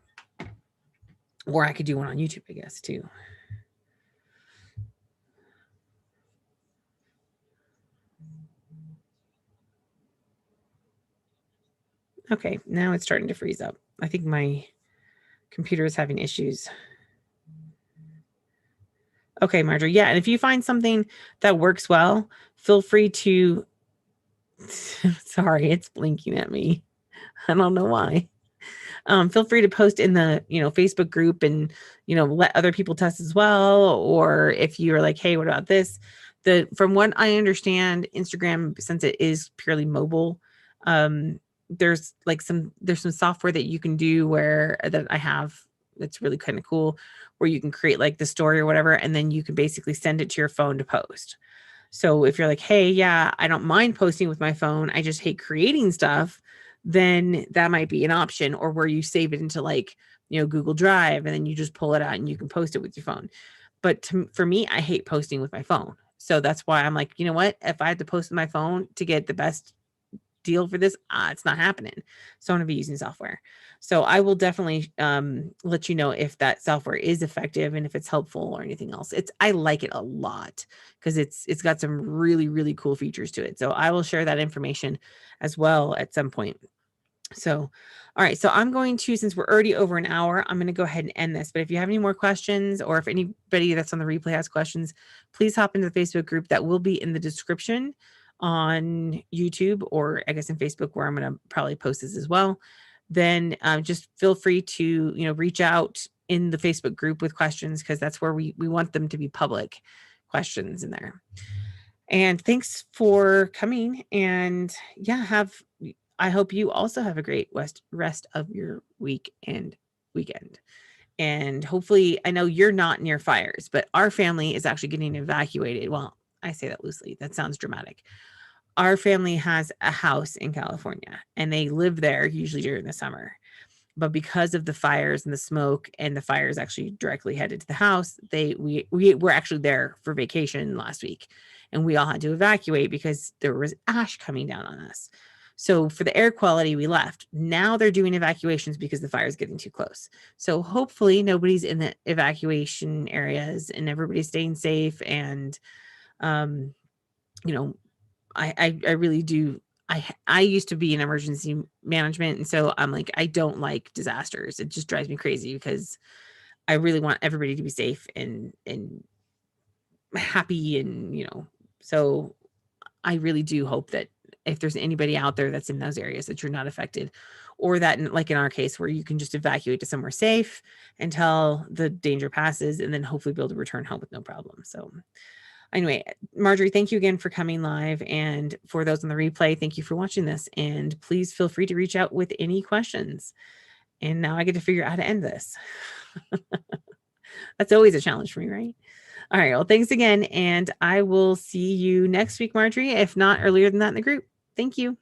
Or I could do one on YouTube, I guess, too. Okay, now it's starting to freeze up. I think my computer is having issues. Okay, Marjorie. Yeah, and if you find something that works well, feel free to sorry, it's blinking at me. I don't know why. Feel free to post in the, Facebook group and, let other people test as well. Or if you're like, hey, what about this? From what I understand, Instagram, since it is purely mobile, there's some software that you can do that I have that's really kind of cool, where you can create like the story or whatever, and then you can basically send it to your phone to post. So if you're like, hey, yeah, I don't mind posting with my phone, I just hate creating stuff, then that might be an option. Or where you save it into like, Google Drive, and then you just pull it out and you can post it with your phone. But for me, I hate posting with my phone. So that's why I'm like, you know what? If I have to post with my phone to get the best deal for this, it's not happening. So I'm going to be using software. So I will definitely let you know if that software is effective and if it's helpful or anything else. I like it a lot because it's got some really, really cool features to it. So I will share that information as well at some point. So, all right. So I'm going to, since we're already over an hour, I'm going to go ahead and end this. But if you have any more questions, or if anybody that's on the replay has questions, please hop into the Facebook group that will be in the description on YouTube, or I guess in Facebook, where I'm going to probably post this as well. Then just feel free to, reach out in the Facebook group with questions, because that's where we want them to be public questions in there. And thanks for coming. And yeah, I hope you also have a great rest of your week and weekend. And hopefully, I know you're not near fires, but our family is actually getting evacuated. Well, I say that loosely. That sounds dramatic. Our family has a house in California, and they live there usually during the summer. But because of the fires and the smoke, and the fires actually directly headed to the house, we were actually there for vacation last week, and we all had to evacuate because there was ash coming down on us. So for the air quality, we left. Now they're doing evacuations because the fire is getting too close. So hopefully nobody's in the evacuation areas and everybody's staying safe. And, I really do. I used to be in emergency management. And so I'm like, I don't like disasters. It just drives me crazy because I really want everybody to be safe and happy. And, so I really do hope that if there's anybody out there that's in those areas, that you're not affected, or that, like in our case, where you can just evacuate to somewhere safe until the danger passes, and then hopefully be able to return home with no problem. So anyway, Marjorie, thank you again for coming live. And for those on the replay, thank you for watching this. And please feel free to reach out with any questions. And now I get to figure out how to end this. That's always a challenge for me, right? All right. Well, thanks again. And I will see you next week, Marjorie, if not earlier than that in the group. Thank you.